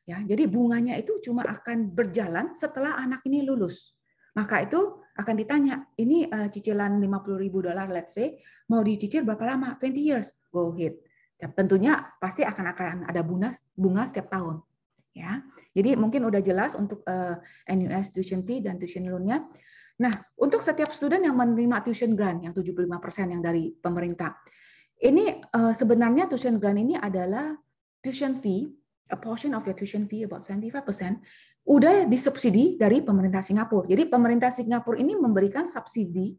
Speaker 2: Ya, jadi bunganya itu cuma akan berjalan setelah anak ini lulus. Maka itu akan ditanya, ini cicilan $50.000, let's say, mau dicicil berapa lama? 20 years, go ahead. Ya, tentunya pasti akan ada bunga setiap tahun. Ya, jadi mungkin udah jelas untuk NUS tuition fee dan tuition loan-nya. Nah, untuk setiap student yang menerima tuition grant yang 75% yang dari pemerintah, ini sebenarnya tuition grant ini adalah tuition fee, a portion of your tuition fee about 75% udah disubsidi dari pemerintah Singapura. Jadi pemerintah Singapura ini memberikan subsidi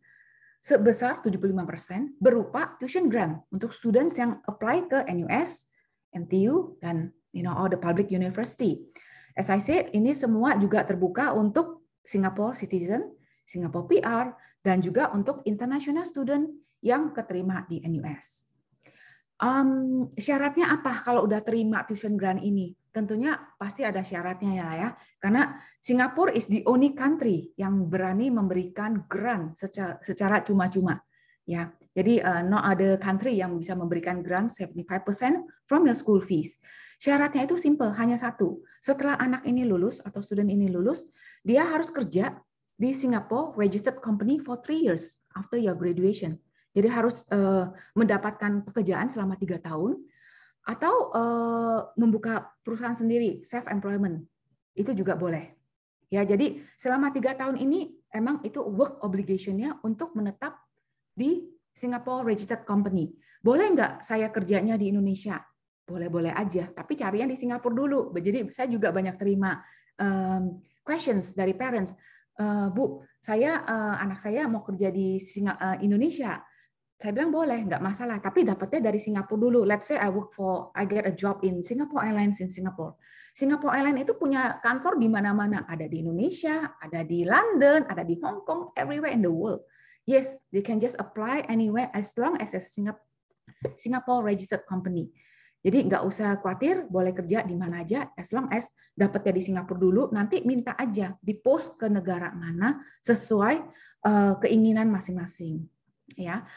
Speaker 2: sebesar 75% berupa tuition grant untuk students yang apply ke NUS, NTU, dan all the public university. As I said, ini semua juga terbuka untuk Singapore citizen, Singapore PR, dan juga untuk international student yang keterima di NUS. Syaratnya apa kalau udah terima tuition grant ini? Tentunya pasti ada syaratnya ya, karena Singapore is the only country yang berani memberikan grant secara cuma-cuma. Ya, jadi no other country yang bisa memberikan grant 75% from your school fees. Syaratnya itu simple, hanya satu. Setelah anak ini lulus atau student ini lulus, dia harus kerja di Singapore registered company for 3 years after your graduation. Jadi harus mendapatkan pekerjaan selama 3 tahun atau membuka perusahaan sendiri, self employment. Itu juga boleh. Ya, jadi selama 3 tahun ini emang itu work obligation-nya untuk menetap di Singapore registered company. Boleh nggak saya kerjanya di Indonesia? Boleh-boleh aja, tapi cari yang di Singapura dulu. Jadi saya juga banyak terima questions dari parents. Bu, anak saya mau kerja di Indonesia. Saya bilang boleh, nggak masalah. Tapi dapatnya dari Singapura dulu. Let's say I get a job in Singapore Airlines in Singapore. Singapore Airlines itu punya kantor di mana-mana. Ada di Indonesia, ada di London, ada di Hong Kong, everywhere in the world. Yes, they can just apply anywhere as long as a Singapore registered company. Jadi nggak usah khawatir, boleh kerja di mana aja, as long as dapatnya di Singapura dulu, nanti minta aja di post ke negara mana sesuai keinginan masing-masing. Ya.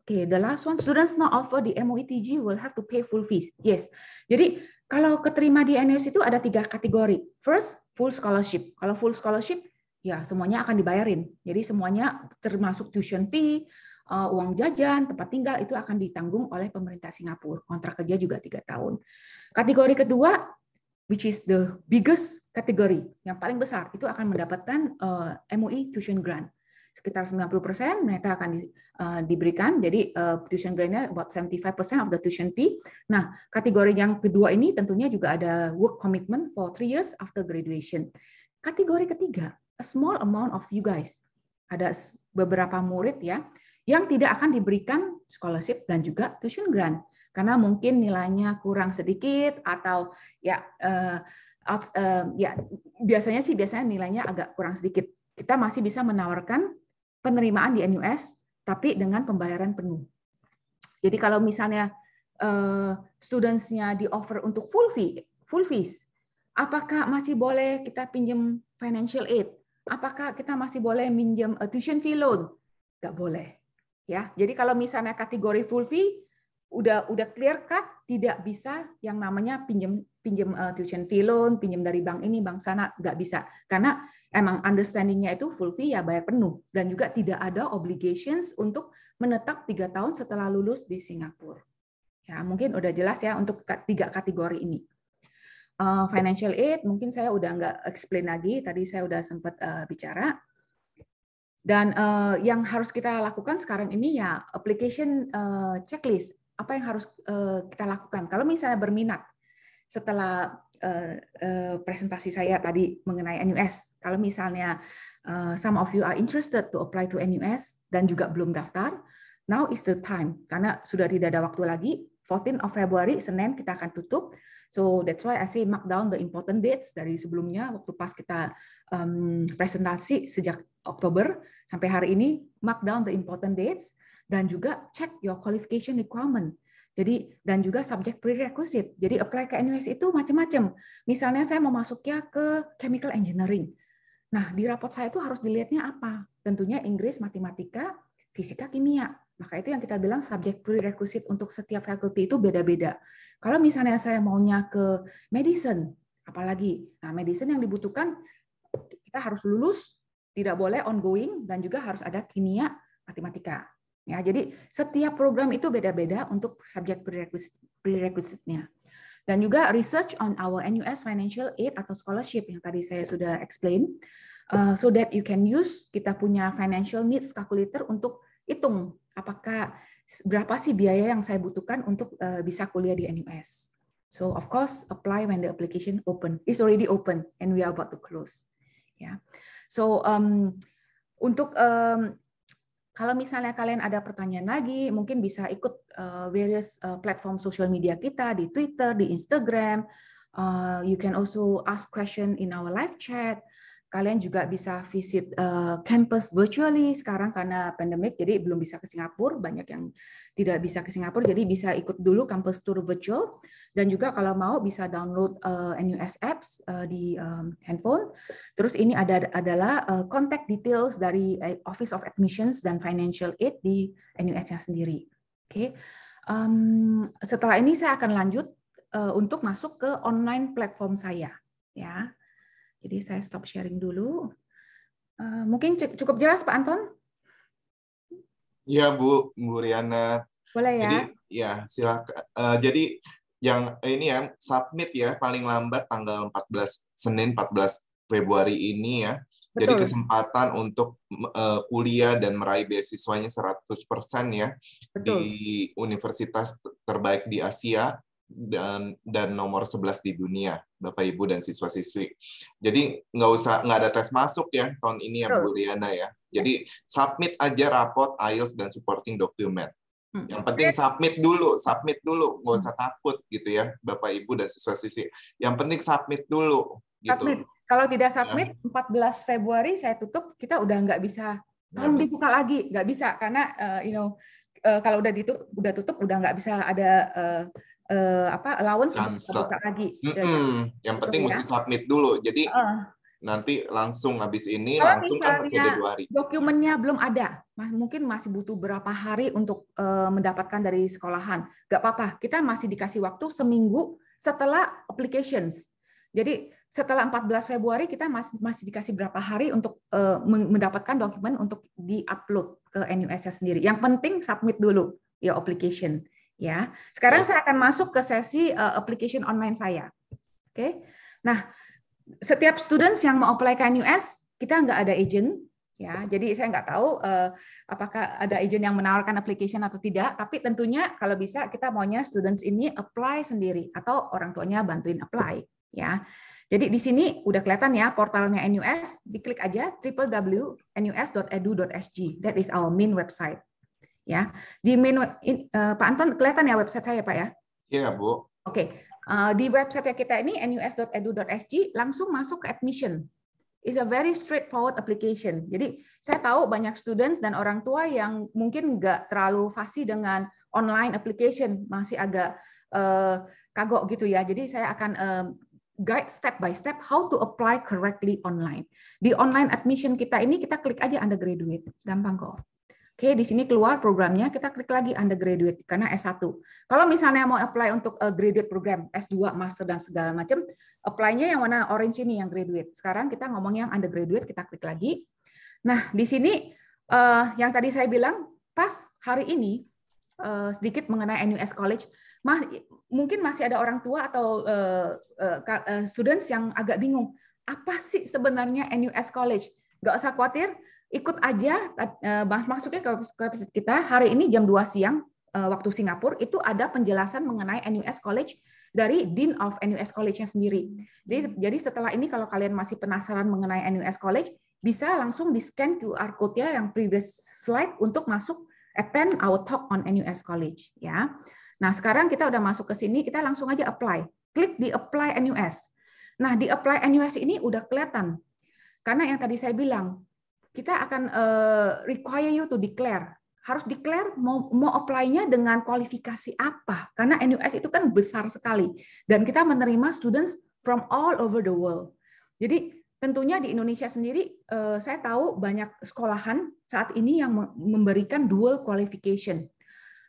Speaker 2: Okay, the last one, students not offer the MOETG will have to pay full fees. Yes, jadi kalau keterima di NUS itu ada 3 kategori. First, full scholarship. Kalau full scholarship, ya semuanya akan dibayarin. Jadi semuanya termasuk tuition fee, uang jajan, tempat tinggal itu akan ditanggung oleh pemerintah Singapura. Kontrak kerja juga 3 tahun. Kategori kedua, which is the biggest kategori, yang paling besar, itu akan mendapatkan MOE tuition grant. Sekitar 90% mereka akan diberikan, jadi tuition grant-nya about 75% of the tuition fee. Nah, kategori yang kedua ini tentunya juga ada work commitment for 3 years after graduation. Kategori ketiga, a small amount of you guys. Ada beberapa murid ya, yang tidak akan diberikan scholarship dan juga tuition grant. Karena mungkin nilainya kurang sedikit atau ya biasanya nilainya agak kurang sedikit. Kita masih bisa menawarkan penerimaan di NUS, tapi dengan pembayaran penuh. Jadi kalau misalnya students-nya di-offer untuk full fees, apakah masih boleh kita pinjam financial aid? Apakah kita masih boleh minjem tuition fee loan? Nggak boleh. Ya, jadi kalau misalnya kategori full fee, udah clear cut, tidak bisa yang namanya pinjam tuition fee loan, pinjam dari bank ini, bank sana, nggak bisa. Karena emang understanding-nya itu full fee ya bayar penuh, dan juga tidak ada obligations untuk menetap 3 tahun setelah lulus di Singapura. Ya, mungkin udah jelas ya untuk 3 kategori ini. Financial aid mungkin saya udah nggak explain lagi, tadi saya udah sempat bicara. Dan yang harus kita lakukan sekarang ini ya application checklist. Apa yang harus kita lakukan? Kalau misalnya berminat setelah presentasi saya tadi mengenai NUS, kalau misalnya some of you are interested to apply to NUS dan juga belum daftar, now is the time. Karena sudah tidak ada waktu lagi. 14 of February, Senin kita akan tutup. So that's why I say mark down the important dates dari sebelumnya waktu pas kita presentasi sejak Oktober sampai hari ini, mark down the important dates dan juga check your qualification requirement. Jadi dan juga subject prerequisite. Jadi apply ke NUS itu macam-macam. Misalnya saya mau masuknya ke chemical engineering. Nah, di rapot saya itu harus dilihatnya apa? Tentunya Inggris, matematika, fisika, kimia. Maka itu yang kita bilang subject prerequisite untuk setiap faculty itu beda-beda. Kalau misalnya saya maunya ke medicine, apalagi, nah medicine yang dibutuhkan kita harus lulus, tidak boleh ongoing, dan juga harus ada kimia, matematika. Ya, jadi setiap program itu beda-beda untuk subject prerequisite-nya. Dan juga research on our NUS financial aid atau scholarship yang tadi saya sudah explain, so that you can use kita punya financial needs calculator untuk hitung apakah berapa sih biaya yang saya butuhkan untuk bisa kuliah di NUS. So of course apply when the application open. It's already open and we are about to close. Ya. So untuk kalau misalnya kalian ada pertanyaan lagi, mungkin bisa ikut various platform social media kita di Twitter, di Instagram. You can also ask question in our live chat. Kalian juga bisa visit campus virtually sekarang karena pandemic, jadi belum bisa ke Singapura. Banyak yang tidak bisa ke Singapura, jadi bisa ikut dulu campus tour virtual. Dan juga kalau mau bisa download NUS apps di handphone. Terus ini adalah contact details dari Office of Admissions dan Financial Aid di NUS-nya sendiri. Oke. Setelah ini saya akan lanjut untuk masuk ke online platform saya. Ya. Jadi saya stop sharing dulu. Mungkin cukup jelas Pak Anton?
Speaker 3: Iya Bu Riana.
Speaker 2: Boleh ya?
Speaker 3: Jadi ya silakan. Jadi yang ini ya submit ya paling lambat tanggal 14 Senin 14 Februari ini ya.
Speaker 2: Betul.
Speaker 3: Jadi kesempatan untuk kuliah dan meraih beasiswanya 100% ya. Betul. Di universitas terbaik di Asia dan nomor 11 di dunia, Bapak Ibu dan siswa-siswi. Jadi nggak ada tes masuk ya tahun ini ya Bu Riana ya. Jadi submit aja raport IELTS dan supporting document. Yang penting submit dulu, nggak usah takut gitu ya Bapak Ibu dan siswa-siswi. Yang penting submit dulu. Gitu.
Speaker 2: Submit. Kalau tidak submit, ya. 14 Februari saya tutup, kita udah nggak bisa. Tolong dibuka lagi, nggak bisa karena kalau udah tutup, udah nggak bisa ada allowance untuk buka lagi.
Speaker 3: Yang penting mesti submit dulu. Jadi nanti langsung habis ini
Speaker 2: kalau
Speaker 3: langsung kan masih ada 2 hari.
Speaker 2: Dokumennya belum ada, mungkin masih butuh berapa hari untuk mendapatkan dari sekolahan. Nggak apa-apa, kita masih dikasih waktu seminggu setelah applications. Jadi setelah 14 Februari kita masih dikasih berapa hari untuk mendapatkan dokumen untuk di-upload ke NUS-nya sendiri. Yang penting submit dulu ya application. Ya, sekarang saya akan masuk ke sesi application online saya. Oke, nah setiap students yang mau apply ke NUS kita nggak ada agent, ya. Jadi saya nggak tahu apakah ada agent yang menawarkan application atau tidak. Tapi tentunya kalau bisa kita maunya students ini apply sendiri atau orang tuanya bantuin apply, ya. Jadi di sini udah kelihatan ya portalnya NUS. Diklik aja www.nus.edu.sg. That is our main website. Ya, di menu Pak Anton kelihatan ya website saya Pak ya?
Speaker 3: Iya Bu.
Speaker 2: Oke, di website kita ini nus.edu.sg langsung masuk ke admission. It's a very straightforward application. Jadi saya tahu banyak students dan orang tua yang mungkin nggak terlalu fasih dengan online application, masih agak kagok gitu ya. Jadi saya akan guide step by step how to apply correctly online. Di online admission kita ini kita klik aja undergraduate, gampang kok. Oke, di sini keluar programnya, kita klik lagi undergraduate karena S1. Kalau misalnya mau apply untuk graduate program, S2, master dan segala macam, apply-nya yang warna orange ini yang graduate. Sekarang kita ngomong yang undergraduate, kita klik lagi. Nah, di sini yang tadi saya bilang, pas hari ini sedikit mengenai NUS College, mungkin masih ada orang tua atau students yang agak bingung, apa sih sebenarnya NUS College? Nggak usah khawatir, ikut aja masuknya ke website kita hari ini jam 2 siang waktu Singapura itu ada penjelasan mengenai NUS College dari Dean of NUS College-nya sendiri. Jadi setelah ini kalau kalian masih penasaran mengenai NUS College bisa langsung di-scan QR code-nya yang previous slide untuk masuk attend our talk on NUS College ya. Nah, sekarang kita udah masuk ke sini, kita langsung aja apply. Klik di apply NUS. Nah, di apply NUS ini udah kelihatan. Karena yang tadi saya bilang kita akan require you to declare. Harus declare mau apply-nya dengan kualifikasi apa. Karena NUS itu kan besar sekali. Dan kita menerima students from all over the world. Jadi tentunya di Indonesia sendiri, saya tahu banyak sekolahan saat ini yang memberikan dual qualification.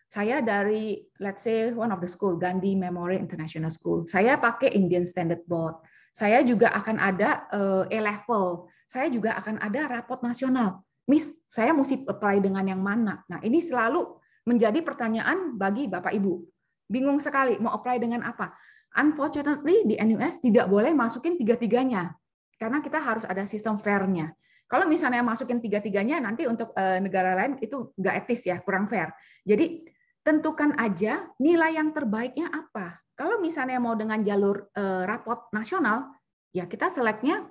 Speaker 2: Saya dari, let's say, one of the school, Gandhi Memorial International School. Saya pakai Indian Standard Board. Saya juga akan ada A-level. Saya juga akan ada rapot nasional. Miss, saya mesti apply dengan yang mana? Nah, ini selalu menjadi pertanyaan bagi Bapak Ibu. Bingung sekali, mau apply dengan apa? Unfortunately, di NUS tidak boleh masukin tiga-tiganya. Karena kita harus ada sistem fair-nya. Kalau misalnya masukin tiga-tiganya, nanti untuk negara lain itu nggak etis ya, kurang fair. Jadi, tentukan aja nilai yang terbaiknya apa. Kalau misalnya mau dengan jalur rapot nasional, ya kita select-nya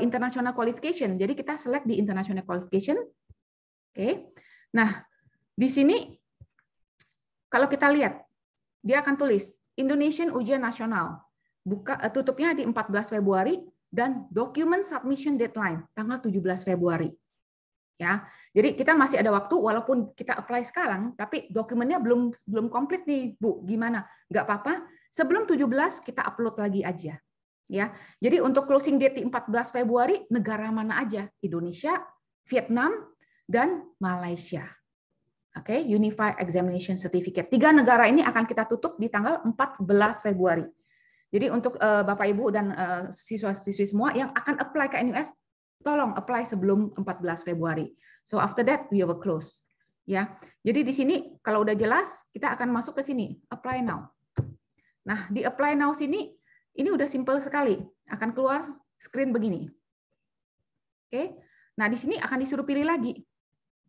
Speaker 2: international qualification. Jadi kita select di international qualification. Oke. Nah, di sini kalau kita lihat dia akan tulis Indonesian Ujian Nasional. Tutupnya di 14 Februari dan document submission deadline tanggal 17 Februari. Ya, jadi kita masih ada waktu walaupun kita apply sekarang, tapi dokumennya belum komplit nih, Bu. Gimana? Nggak apa-apa. Sebelum 17 kita upload lagi aja. Ya, jadi untuk closing date di 14 Februari negara mana aja? Indonesia, Vietnam, dan Malaysia. Oke, Unified Examination Certificate. 3 negara ini akan kita tutup di tanggal 14 Februari. Jadi untuk Bapak Ibu dan siswa-siswi semua yang akan apply ke NUS, tolong apply sebelum 14 Februari. So after that we will close. Ya. Jadi di sini kalau udah jelas kita akan masuk ke sini, apply now. Nah, di apply now sini ini udah simple sekali. Akan keluar screen begini. Oke. Nah, di sini akan disuruh pilih lagi.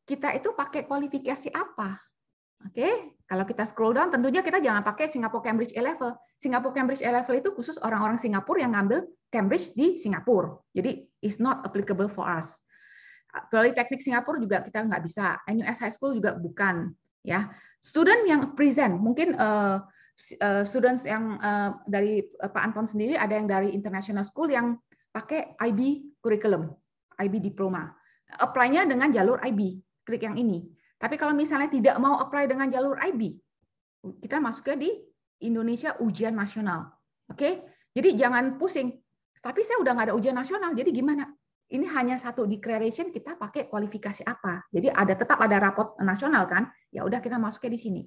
Speaker 2: Kita itu pakai kualifikasi apa? Oke, kalau kita scroll down, tentunya kita jangan pakai Singapore Cambridge A-Level. Singapore Cambridge A-Level itu khusus orang-orang Singapura yang ngambil Cambridge di Singapura. Jadi, it's not applicable for us. Politeknik Singapura juga kita nggak bisa. NUS High School juga bukan. Ya, student yang present, mungkin students yang dari Pak Anton sendiri ada yang dari International School yang pakai IB curriculum, IB diploma. Apply-nya dengan jalur IB, klik yang ini. Tapi kalau misalnya tidak mau apply dengan jalur IB, kita masuknya di Indonesia Ujian Nasional. Oke? Jadi jangan pusing. Tapi saya udah nggak ada ujian nasional, jadi gimana? Ini hanya satu declaration, kita pakai kualifikasi apa. Jadi tetap ada raport nasional kan? Ya udah kita masuknya di sini.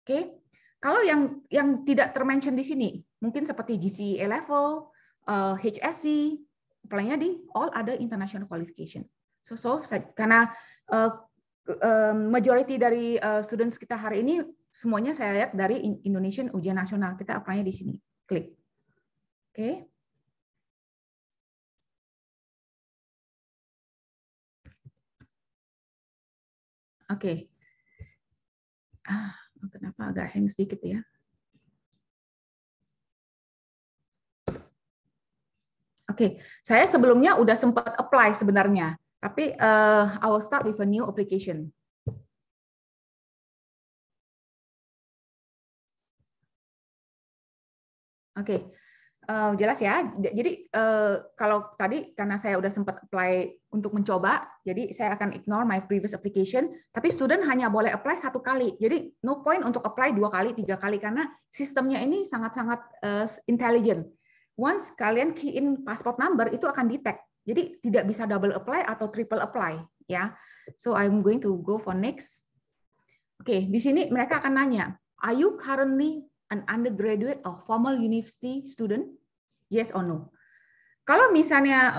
Speaker 2: Oke? Kalau yang tidak termention di sini, mungkin seperti GCE A-Level, HSC, apply-nya di all other international qualification. So karena majority dari students kita hari ini semuanya saya lihat dari Indonesian Ujian Nasional. Kita apply-nya di sini. Klik. Oke. Oke. Kenapa agak hang sedikit ya? Oke, saya sebelumnya udah sempat apply sebenarnya. Tapi I will start with a new application. Oke, jelas ya. Jadi kalau tadi karena saya udah sempat apply untuk mencoba, jadi saya akan ignore my previous application. Tapi student hanya boleh apply 1 kali. Jadi no point untuk apply 2 kali, 3 kali karena sistemnya ini sangat-sangat intelligent. Once kalian key in passport number itu akan detect. Jadi tidak bisa double apply atau triple apply, ya. So I'm going to go for next. Oke, di sini mereka akan nanya, are you currently an undergraduate or formal university student? Yes or no? Kalau misalnya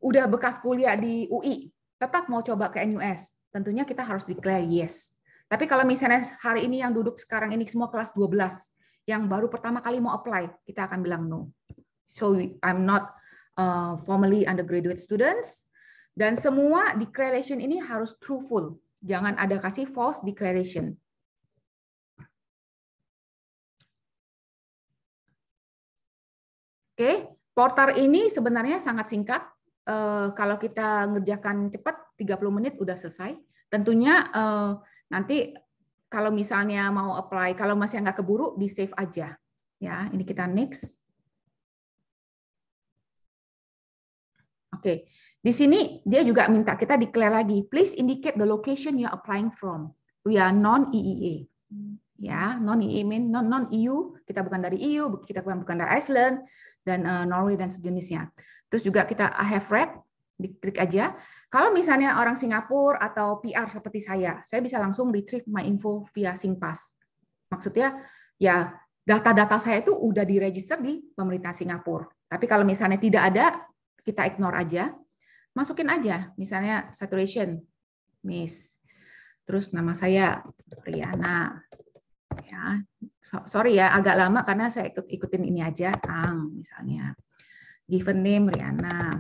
Speaker 2: udah bekas kuliah di UI, tetap mau coba ke NUS, tentunya kita harus declare yes. Tapi kalau misalnya hari ini yang duduk sekarang ini semua kelas 12, yang baru pertama kali mau apply, kita akan bilang no. So I'm not formally undergraduate students, dan semua declaration ini harus truthful, jangan ada kasih false declaration. Oke, portal ini sebenarnya sangat singkat. Kalau kita ngerjakan cepat 30 menit udah selesai. Tentunya nanti kalau misalnya mau apply, kalau masih nggak keburu di save aja. Ya, ini kita next. Oke, di sini dia juga minta kita declare lagi. Please indicate the location you're applying from. We are non-EEA. Ya, non-EEA mean non-EU. Kita bukan dari EU, kita bukan dari Iceland dan Norway dan sejenisnya. Terus juga kita I have read, diklik aja. Kalau misalnya orang Singapura atau PR seperti saya bisa langsung retrieve my info via SingPass. Maksudnya ya data-data saya itu udah diregister di pemerintah Singapura. Tapi kalau misalnya tidak ada, kita ignore aja, masukin aja, misalnya saturation, Miss, terus nama saya Riana, ya, sorry ya agak lama karena saya ikutin ini aja, Ang, misalnya, given name Riana,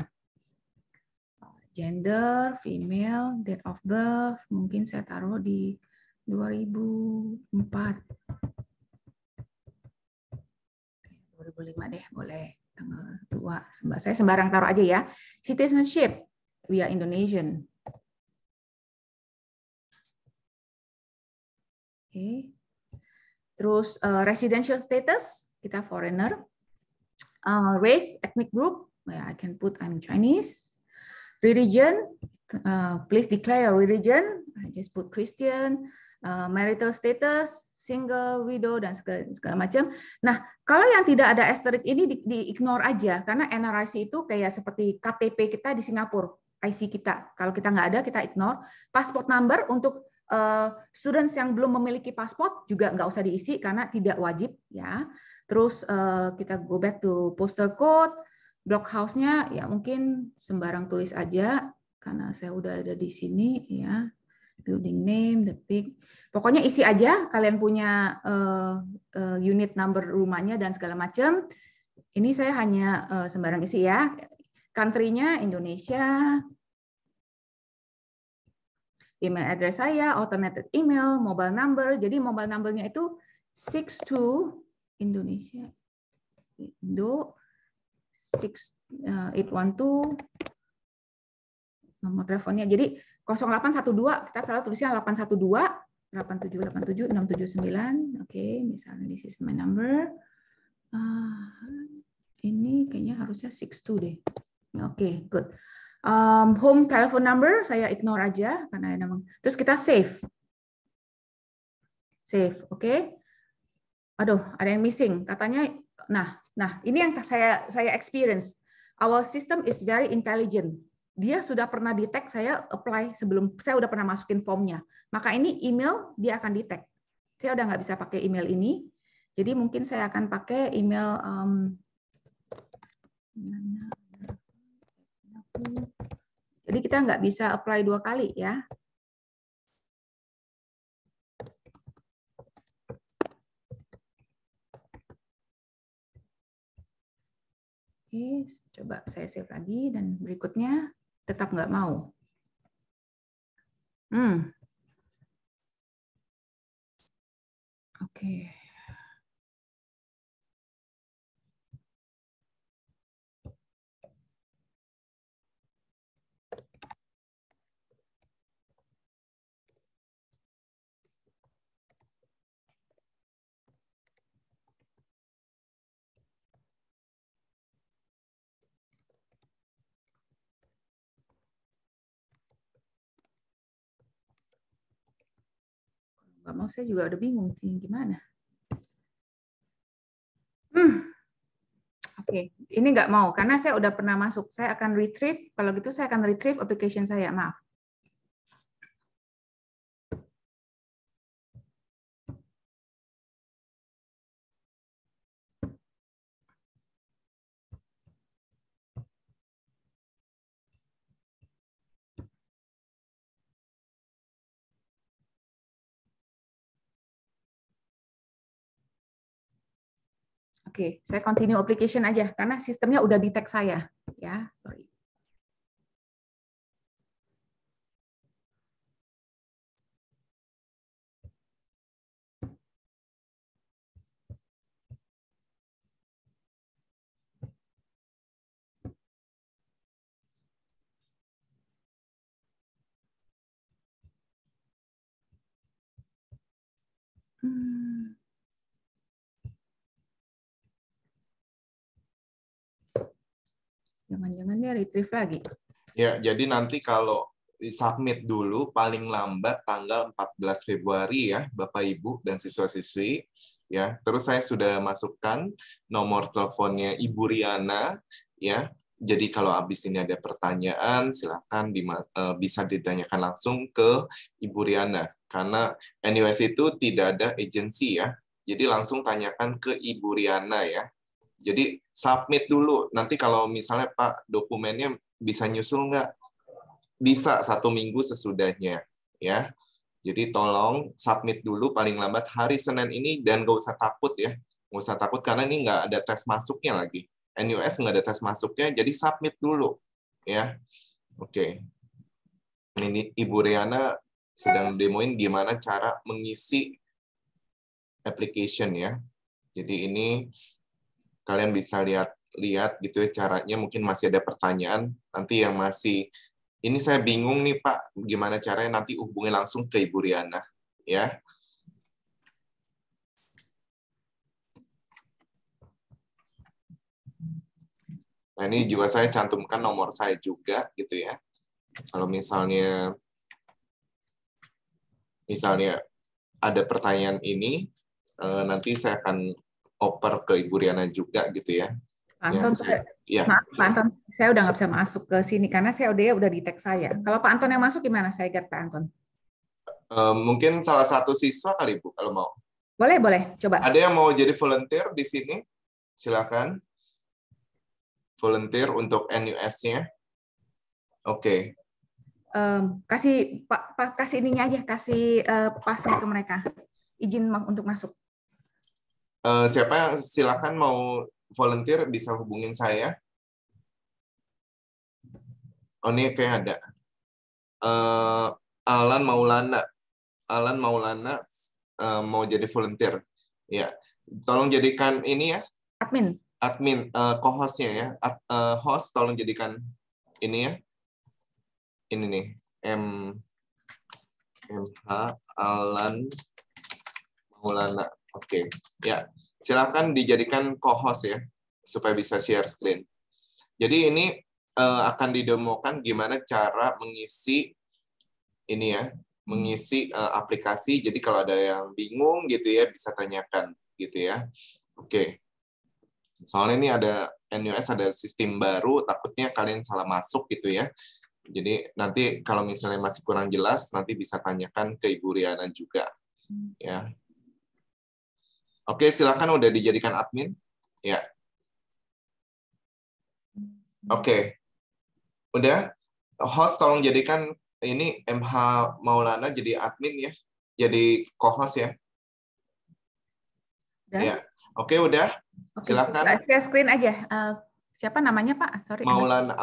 Speaker 2: gender female, date of birth, mungkin saya taruh di 2004, 2005 deh, boleh. Tanggal tua, saya sembarang taruh aja ya. Citizenship, we are Indonesian. Oke. Terus residential status, kita foreigner. Race, ethnic group, I can put I'm Chinese. Religion, please declare your religion. I just put Christian. Marital status, single, widow, dan segala macam. Nah, kalau yang tidak ada asterisk ini di-ignore aja, karena NRIC itu kayak seperti KTP kita di Singapura, IC kita. Kalau kita nggak ada, kita ignore. Passport number untuk students yang belum memiliki paspor juga nggak usah diisi karena tidak wajib, ya. Terus kita go back to postal code, block house-nya ya mungkin sembarang tulis aja karena saya udah ada di sini, ya. Building name, the big, pokoknya isi aja kalian punya unit number rumahnya dan segala macam. Ini saya hanya sembarang isi ya. Country-nya Indonesia, email address saya, automated email, mobile number. Jadi mobile number-nya itu 62 Indonesia, Indo 6812 nomor teleponnya. Jadi 0812, kita selalu tulisnya 812 8787 679. Oke, misalnya this is my number. Ini kayaknya harusnya 62 deh. Oke, good. Home telephone number saya ignore aja karena memang. Terus kita save. Save, oke. Aduh, ada yang missing. Katanya, nah ini yang saya experience. Our system is very intelligent. Dia sudah pernah detect saya apply sebelum saya udah pernah masukin formnya. Maka ini email dia akan detect. Saya udah nggak bisa pakai email ini. Jadi mungkin saya akan pakai email jadi kita nggak bisa apply 2 kali ya. Oke, coba saya save lagi dan berikutnya tetap nggak mau. Oke. Nggak mau, saya juga udah bingung gimana. Oke, ini nggak mau karena saya udah pernah masuk. Saya akan retrieve. Kalau gitu saya akan retrieve application saya. Maaf. Oke, saya continue application aja karena sistemnya udah detect saya, ya. Sorry. Jangan-jangan dia retrieve lagi.
Speaker 3: Ya, jadi nanti kalau submit dulu paling lambat tanggal 14 Februari ya, Bapak Ibu dan siswa-siswi ya. Terus saya sudah masukkan nomor teleponnya Ibu Riana ya. Jadi kalau habis ini ada pertanyaan silakan bisa ditanyakan langsung ke Ibu Riana karena NUS itu tidak ada agensi ya. Jadi langsung tanyakan ke Ibu Riana ya. Jadi submit dulu. Nanti kalau misalnya Pak dokumennya bisa nyusul nggak? Bisa 1 minggu sesudahnya, ya. Jadi tolong submit dulu paling lambat hari Senin ini dan nggak usah takut ya, nggak usah takut karena ini nggak ada tes masuknya lagi. NUS nggak ada tes masuknya, jadi submit dulu, ya. Oke. Ini Ibu Riana sedang demoin gimana cara mengisi application ya. Jadi ini kalian bisa lihat gitu ya caranya, mungkin masih ada pertanyaan nanti yang masih ini saya bingung nih Pak gimana caranya, nanti hubungi langsung ke Ibu Riana ya. Nah, ini juga saya cantumkan nomor saya juga gitu ya. Kalau misalnya ada pertanyaan ini, nanti saya akan oper ke Ibu Riana juga gitu ya.
Speaker 2: Pak Anton, maaf Pak Anton, saya udah nggak bisa masuk ke sini karena saya udah di tag saya. Kalau Pak Anton yang masuk gimana? Saya guide Pak Anton.
Speaker 3: Mungkin salah satu siswa kali Bu, kalau mau.
Speaker 2: Boleh, coba.
Speaker 3: Ada yang mau jadi volunteer di sini? Silakan. Volunteer untuk NUS-nya. Oke.
Speaker 2: Kasih Pak kasih ininya aja, kasih pasnya ke mereka. Izin untuk masuk.
Speaker 3: Siapa yang silakan mau volunteer bisa hubungin saya. Oh, ini kayak ada. Alan Maulana mau jadi volunteer. Ya, tolong jadikan ini ya. Admin co-hostnya ya. Host tolong jadikan ini ya. Ini nih. MH Alan Maulana. Oke. Ya, silakan dijadikan co-host ya supaya bisa share screen. Jadi ini akan didemokan gimana cara mengisi ini ya, mengisi aplikasi. Jadi kalau ada yang bingung gitu ya bisa tanyakan gitu ya. Oke. Soalnya ini ada NUS ada sistem baru, takutnya kalian salah masuk gitu ya. Jadi nanti kalau misalnya masih kurang jelas nanti bisa tanyakan ke Ibu Riana juga ya. Oke, silakan udah dijadikan admin. Ya. Oke. Udah. Host tolong jadikan ini MH Maulana jadi admin ya. Jadi co-host ya. Udah? Ya. Oke, udah. Silakan.
Speaker 2: Share screen aja. Siapa namanya, Pak? Sorry.
Speaker 3: Maulana.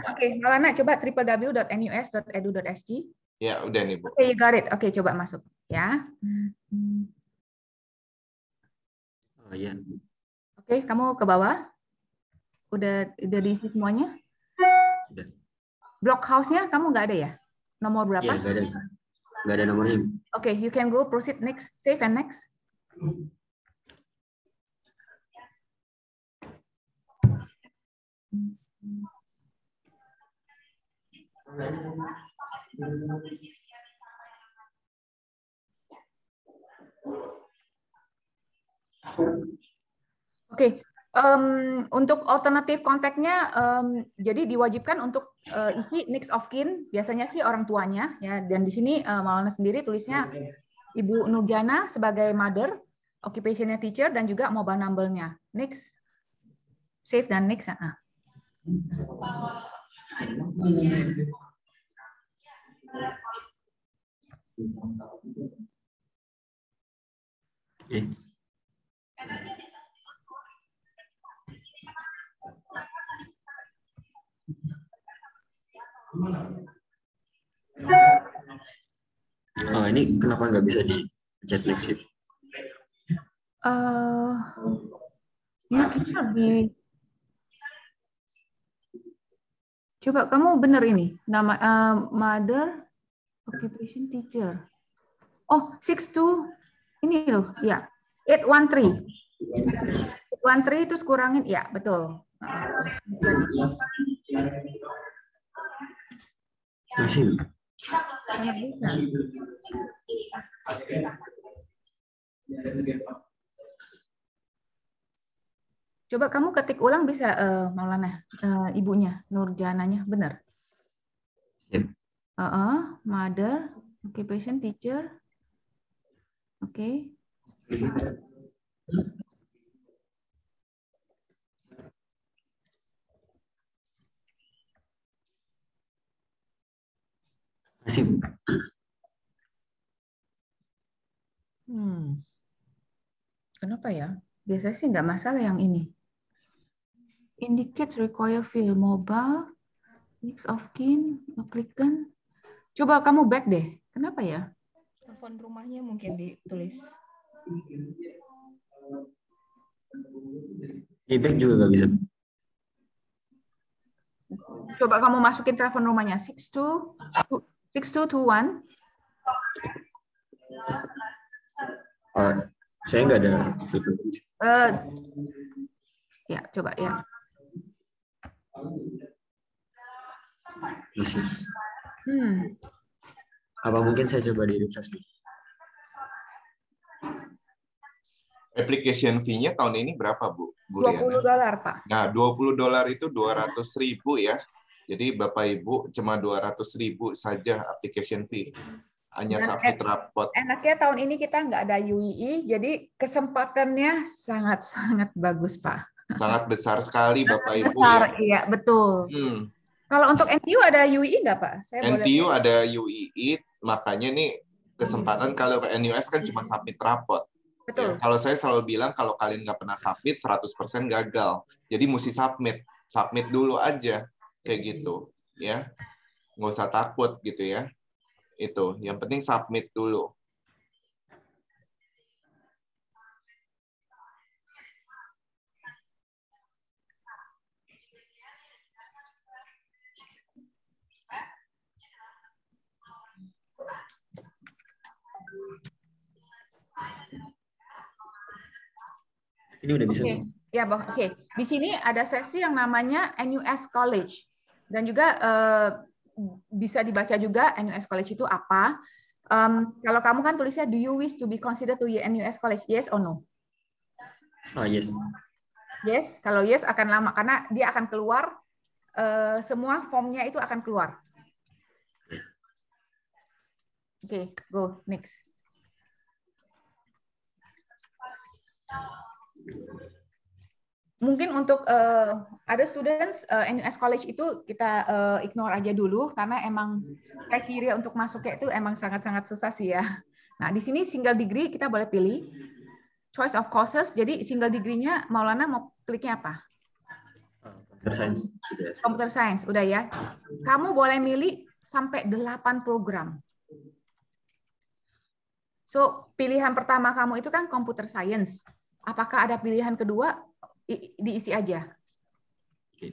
Speaker 2: Oke, Maulana coba www.nus.edu.sg.
Speaker 3: Ya, udah nih, Bu.
Speaker 2: Oke, you got it. Oke, coba masuk ya.
Speaker 4: Oh iya.
Speaker 2: Oke, kamu ke bawah. Udah diisi semuanya?
Speaker 4: Sudah.
Speaker 2: Blockhouse-nya kamu nggak ada ya? Nomor berapa?
Speaker 4: Iya, nggak ada nomornya.
Speaker 2: Oke, you can go proceed next, save and next. Oke, untuk alternatif kontaknya, jadi diwajibkan untuk isi next of kin, biasanya sih orang tuanya, ya. Dan di sini Maulana sendiri tulisnya Ibu Nurjana sebagai mother, occupation-nya teacher, dan juga mobile number-nya. Next, save dan next.
Speaker 4: Oh, ini kenapa nggak bisa di chat next it?
Speaker 2: Coba kamu bener ini nama mother occupation teacher. Oh, 62 ini loh, ya. 813. 813 terus kurangin, ya betul.
Speaker 4: Masih.
Speaker 2: Bisa. Coba kamu ketik ulang bisa, Maulana, ibunya, Nurjananya, benar?
Speaker 4: Yep.
Speaker 2: Mother, occupation teacher. Oke.
Speaker 4: Masih.
Speaker 2: Kenapa ya? Biasanya sih nggak masalah yang ini. Indicates require field mobile, mix of kin, applicant. Coba kamu back deh. Kenapa ya?
Speaker 5: Telepon rumahnya mungkin ditulis.
Speaker 4: Di back juga nggak bisa.
Speaker 2: Coba kamu masukin telepon rumahnya 6221.
Speaker 4: Saya nggak ada.
Speaker 2: Ya, coba ya.
Speaker 4: Masih.
Speaker 2: Hmm.
Speaker 4: Apa mungkin saya coba di refresh dulu?
Speaker 3: Application fee-nya tahun ini berapa, Bu?
Speaker 2: $20, Pak.
Speaker 3: Nah, $20 itu 200.000 ya. Jadi Bapak Ibu cuma 200.000 saja application fee. Hanya submit rapot.
Speaker 2: Enaknya tahun ini kita nggak ada UII, jadi kesempatannya sangat-sangat bagus, Pak.
Speaker 3: Sangat besar sekali Bapak Ibu
Speaker 2: Besar,
Speaker 3: ya.
Speaker 2: iya betul. Kalau untuk NTU ada UII nggak, Pak?
Speaker 3: NTU ada UII, makanya nih kesempatan kalau ke NUS kan cuma submit rapot.
Speaker 2: Betul.
Speaker 3: Ya, kalau saya selalu bilang kalau kalian nggak pernah submit 100% gagal. Jadi mesti submit dulu aja kayak gitu ya. Nggak usah takut gitu ya. Itu yang penting submit dulu.
Speaker 4: Ini udah bisa.
Speaker 2: Oke. Ya, Bang. Oke. Di sini ada sesi yang namanya NUS College. Dan juga bisa dibaca juga NUS College itu apa. Kalau kamu kan tulisnya, do you wish to be considered to NUS College? Yes or no?
Speaker 4: Oh, yes.
Speaker 2: Yes. Kalau yes akan lama karena dia akan keluar, semua formnya itu akan keluar. Oke, go next. Mungkin untuk ada students NUS College itu kita ignore aja dulu karena emang kriteria untuk masuknya itu emang sangat-sangat susah sih ya. Nah, di sini single degree kita boleh pilih. Choice of courses, jadi single degree-nya Maulana mau kliknya apa?
Speaker 4: Computer Science. Sudah.
Speaker 2: Computer Science, udah ya. Kamu boleh milih sampai 8 program. So, pilihan pertama kamu itu kan Computer Science. Apakah ada pilihan kedua? Diisi aja.
Speaker 4: Oke.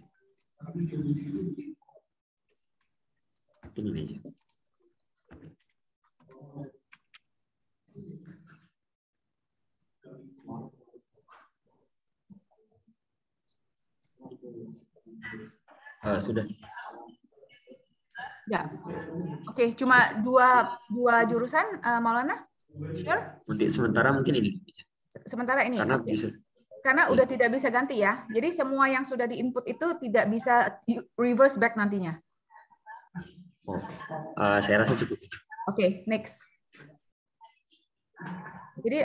Speaker 4: Ini aja. Sudah.
Speaker 2: Ya. Oke, cuma dua jurusan, Maulana? Sure?
Speaker 4: Untuk sementara mungkin ini.
Speaker 2: Sementara ini.
Speaker 4: Karena
Speaker 2: okay.
Speaker 4: bisa.
Speaker 2: Karena udah tidak bisa ganti ya. Jadi semua yang sudah diinput itu tidak bisa reverse back nantinya.
Speaker 4: Oh, saya rasa cukup.
Speaker 2: Oke, next. Jadi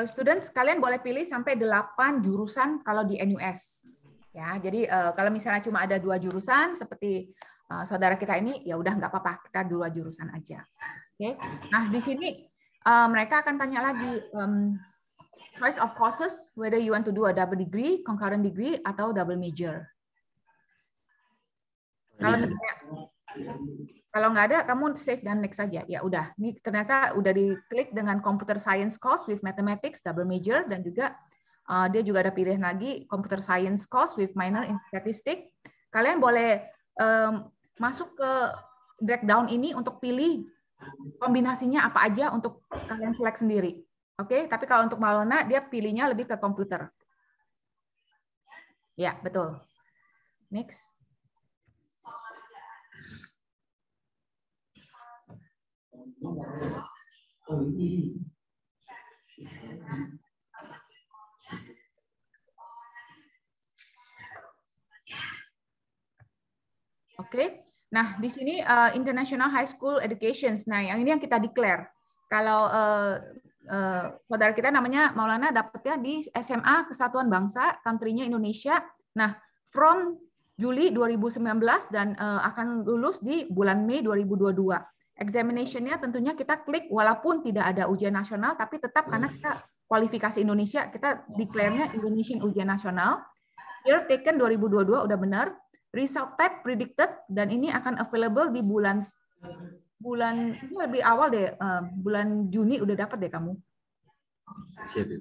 Speaker 2: students kalian boleh pilih sampai 8 jurusan kalau di NUS. Ya, jadi kalau misalnya cuma ada 2 jurusan seperti saudara kita ini, ya udah nggak apa-apa, kita 2 jurusan aja. Oke. Nah, di sini mereka akan tanya lagi. Choice of courses, whether you want to do a double degree, concurrent degree, atau double major. Kalau misalnya, kalau nggak ada, kamu save dan next saja. Ya udah, ini ternyata udah diklik dengan computer science course with mathematics, double major, dan juga dia juga ada pilihan lagi computer science course with minor in statistics. Kalian boleh masuk ke drag down ini untuk pilih kombinasinya apa aja untuk kalian select sendiri. Oke, tapi kalau untuk Maulana dia pilihnya lebih ke komputer. Ya, betul. Next. Oke. Nah, di sini International High School Education. Nah, yang ini yang kita declare. Kalau saudara kita namanya Maulana dapetnya di SMA Kesatuan Bangsa, country-nya Indonesia. Nah, from Juli 2019 dan akan lulus di bulan Mei 2022. Examination-nya tentunya kita klik walaupun tidak ada ujian nasional, tapi tetap karena kita kualifikasi Indonesia, kita declare-nya Indonesian Ujian Nasional. Year taken 2022 udah benar. Result type predicted dan ini akan available di bulan ini lebih awal deh, bulan Juni udah dapat deh kamu.
Speaker 4: Siap.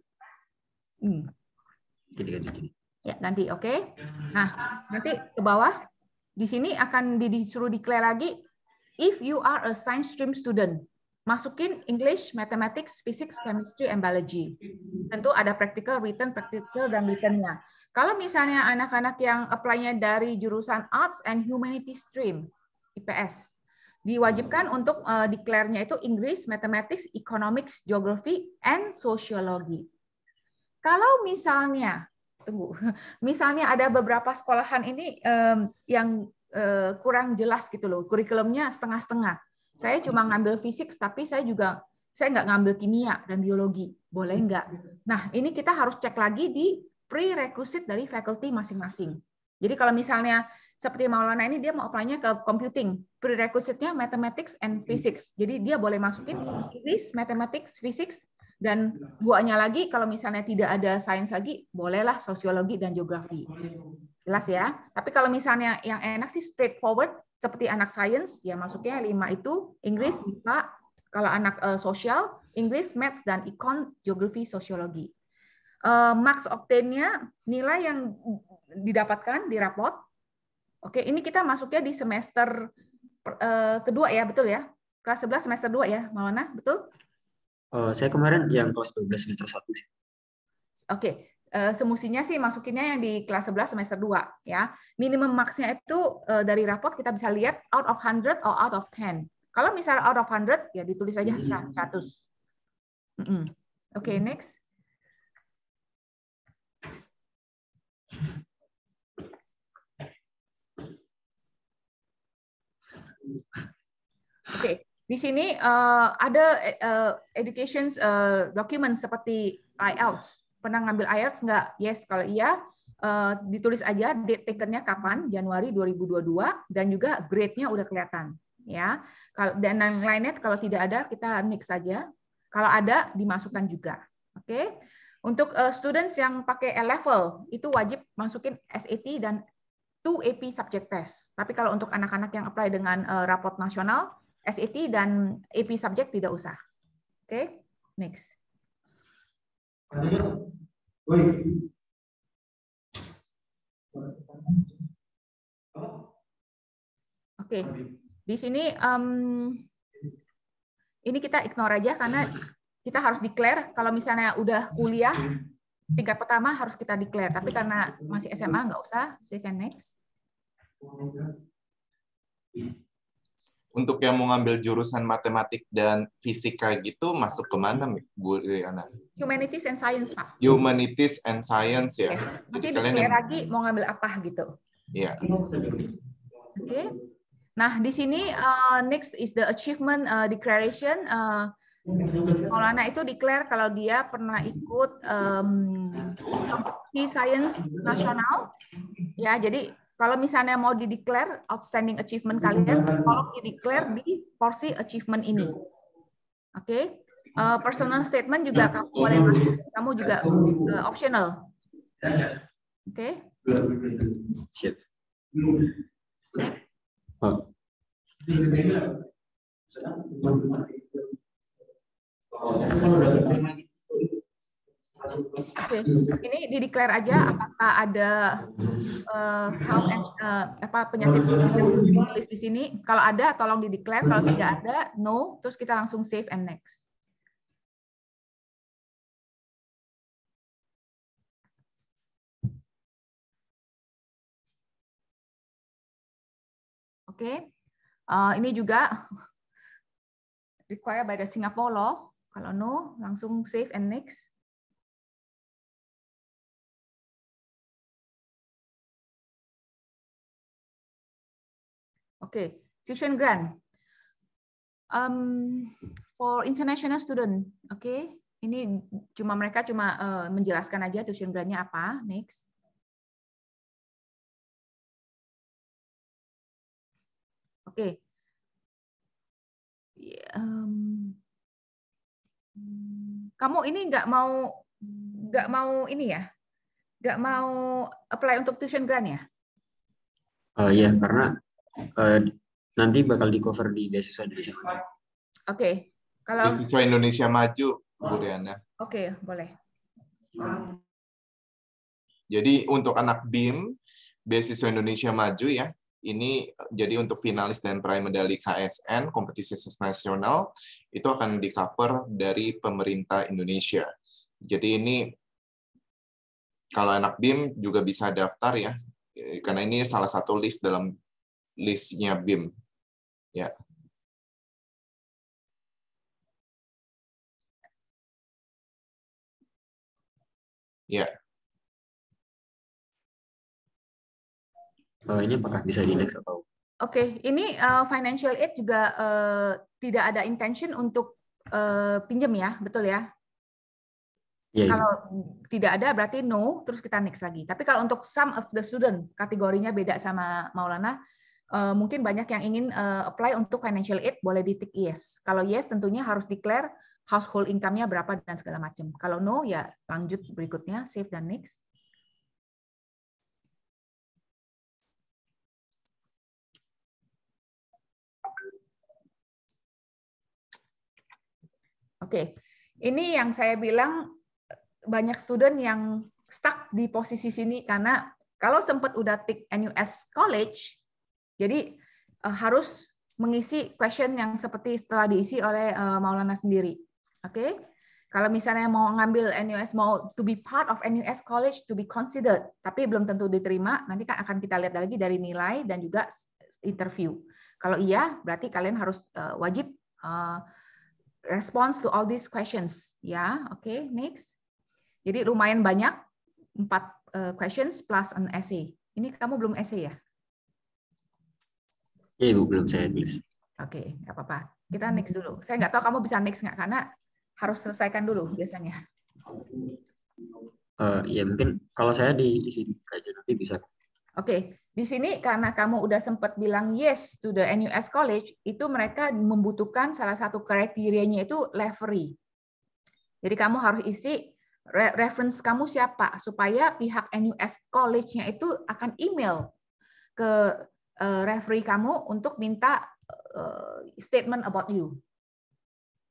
Speaker 4: Ganti.
Speaker 2: Ya, ganti, oke. Nah, nanti ke bawah. Di sini akan disuruh declare lagi, if you are a science stream student, masukin English, Mathematics, Physics, Chemistry, and Biology. Tentu ada practical, dan written-nya. Kalau misalnya anak-anak yang apply-nya dari jurusan Arts and Humanities stream, IPS, diwajibkan untuk declare-nya itu English, Mathematics, Economics, Geography, and Sociology. Kalau misalnya, misalnya ada beberapa sekolahan ini yang kurang jelas gitu loh, kurikulumnya setengah-setengah. Saya cuma ngambil fisik, tapi saya nggak ngambil kimia dan biologi. Boleh nggak? Nah, ini kita harus cek lagi di prerequisite dari faculty masing-masing. Jadi kalau misalnya seperti Maulana ini, dia mau apply-nya ke computing. Prerequisite-nya mathematics and physics. Jadi dia boleh masukin English, mathematics, physics, dan duanya lagi kalau misalnya tidak ada sains lagi, bolehlah sosiologi dan geografi. Jelas ya? Tapi kalau misalnya yang enak sih straightforward, seperti anak sains, ya masuknya 5 itu, Inggris, IPA, kalau anak sosial, English, Maths, dan Econ, Geografi, Sosiologi. Max obtain-nya, nilai yang didapatkan di rapot. Oke, ini kita masuknya di semester kedua ya, betul ya? Kelas 11 semester 2 ya, Maulana, betul?
Speaker 4: Saya kemarin yang kelas 12 semester 1 sih.
Speaker 2: Oke. Semestinya sih masukinnya yang di kelas 11 semester 2 ya. Minimum marks-nya itu dari raport kita bisa lihat out of 100 or out of 10. Kalau misalnya out of 100 ya ditulis aja 100. Oke, next. Oke, di sini ada education document seperti IELTS. Pernah ngambil IELTS nggak? Yes, kalau iya, ditulis aja date taken-nya kapan, Januari 2022, dan juga grade-nya udah kelihatan. Ya. Dan yang lainnya kalau tidak ada, kita next saja. Kalau ada, dimasukkan juga. Oke. Untuk students yang pakai A-level, itu wajib masukin SAT dan 2 AP subject test. Tapi kalau untuk anak-anak yang apply dengan raport nasional, SAT dan AP subject tidak usah. Oke, next. Oke, di sini ini kita ignore aja karena kita harus declare kalau misalnya udah kuliah tingkat pertama harus kita declare, tapi karena masih SMA nggak usah, save and next.
Speaker 3: Untuk yang mau ngambil jurusan matematik dan fisika gitu, masuk kemana, Bu Riana?
Speaker 2: Humanities and Science, Pak.
Speaker 3: Humanities and Science ya.
Speaker 2: Nanti declare lagi mau ngambil apa gitu.
Speaker 3: Iya.
Speaker 2: Oke. Nah, di sini next is the achievement declaration. Maulana itu declare kalau dia pernah ikut di Science Nasional. Ya, jadi kalau misalnya mau di-declare outstanding achievement kalian, tolong di-declare di porsi achievement ini. Oke. Personal statement juga kamu boleh masuk, kamu juga optional. Oke.
Speaker 4: Siap.
Speaker 2: Oke, ini di-declare aja apakah ada health and penyakit tulis di sini. Kalau ada, tolong di-declare. Kalau tidak ada, no. Terus kita langsung save and next. Oke, ini juga required by the Singapore law. Kalau no, langsung save and next. Oke, tuition grant for international student. Oke, ini mereka cuma menjelaskan aja tuition grant-nya apa. Next. Oke. Kamu ini nggak mau ini ya? Nggak mau apply untuk tuition grant ya?
Speaker 4: Iya, karena nanti bakal di-cover di beasiswa Indonesia Maju.
Speaker 2: Oke. Kalau
Speaker 3: Beasiswa Indonesia Maju, Bu Riana.
Speaker 2: Oke, boleh.
Speaker 3: Jadi untuk anak BIM, beasiswa Indonesia Maju ya, Ini jadi untuk finalis dan peraih medali KSN, kompetisi nasional, itu akan di-cover dari pemerintah Indonesia. Jadi ini kalau anak BIM juga bisa daftar ya, karena ini salah satu list dalam listnya BIM. Ya. Ya.
Speaker 4: Ini apakah bisa di next atau?
Speaker 2: Oke, ini financial aid juga tidak ada intention untuk pinjam ya, betul ya?
Speaker 4: Ya,
Speaker 2: Kalau tidak ada berarti no, terus kita next lagi. Tapi kalau untuk some of the student, kategorinya beda sama Maulana, mungkin banyak yang ingin apply untuk financial aid, boleh di tick yes. Kalau yes tentunya harus declare household income-nya berapa dan segala macam. Kalau no ya lanjut berikutnya, save dan next. Oke, ini yang saya bilang banyak student yang stuck di posisi sini karena kalau sempat udah tick NUS College, jadi harus mengisi question yang seperti setelah diisi oleh Maulana sendiri. Oke, kalau misalnya mau ngambil NUS, mau to be part of NUS College, to be considered, tapi belum tentu diterima, nanti kan akan kita lihat lagi dari nilai dan juga interview. Kalau iya, berarti kalian harus wajib response to all these questions. Ya, oke, next. Jadi lumayan banyak, 4 questions plus an essay. Ini kamu belum essay ya?
Speaker 4: Iya, Ibu, belum saya tulis.
Speaker 2: Oke, nggak apa-apa. Kita next dulu. Saya nggak tahu kamu bisa next nggak, karena harus selesaikan dulu biasanya.
Speaker 4: Ya mungkin kalau saya diisi aja nanti bisa.
Speaker 2: Oke, di sini karena kamu udah sempat bilang yes to the NUS College, itu mereka membutuhkan salah satu kriterianya itu livery. Jadi kamu harus isi reference kamu siapa, supaya pihak NUS College-nya itu akan email ke referee kamu untuk minta statement about you.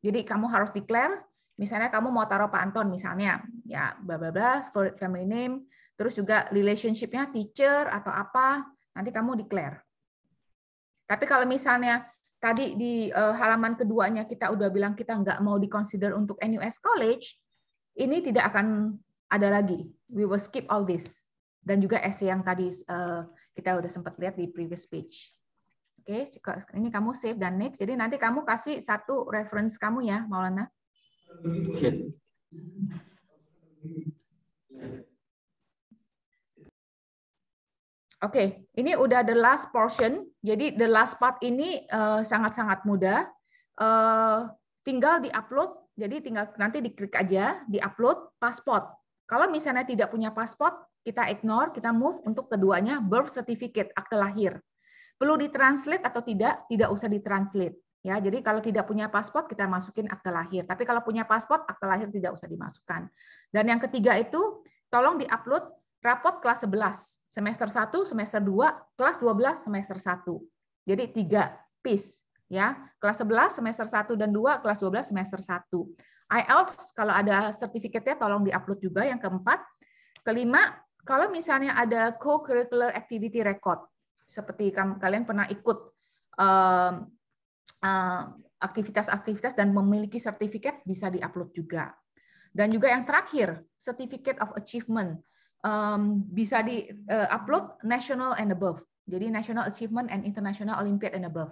Speaker 2: Jadi kamu harus declare, misalnya kamu mau taruh Pak Anton misalnya, ya bla bla bla, family name, terus juga relationship-nya teacher atau apa, nanti kamu declare. Tapi kalau misalnya tadi di halaman keduanya kita udah bilang kita nggak mau di-consider untuk NUS College, ini tidak akan ada lagi. We will skip all this. Dan juga essay yang tadi kita udah sempat lihat di previous page. Oke, ini kamu save dan next. Jadi nanti kamu kasih satu reference kamu ya, Maulana.
Speaker 4: Siap.
Speaker 2: Oke, ini udah the last portion. Jadi the last part ini sangat-sangat mudah. Tinggal di-upload. Jadi tinggal nanti diklik aja, di-upload pasport. Kalau misalnya tidak punya pasport, kita ignore, kita move untuk keduanya birth certificate, akte lahir. Perlu ditranslate atau tidak? Tidak usah ditranslate. Ya, jadi kalau tidak punya pasport kita masukin akte lahir. Tapi kalau punya pasport, akte lahir tidak usah dimasukkan. Dan yang ketiga itu tolong di-upload rapot kelas 11, semester 1, semester 2, kelas 12, semester 1. Jadi 3 piece, ya. Kelas 11, semester 1 dan 2, kelas 12, semester 1. IELTS kalau ada sertifikatnya tolong di-upload juga. Yang keempat, kelima, kalau misalnya ada co-curricular activity record, seperti kalian pernah ikut aktivitas-aktivitas dan memiliki sertifikat, bisa di-upload juga. Dan juga yang terakhir, certificate of achievement. Bisa di-upload national and above. Jadi national achievement and international Olympiad and above.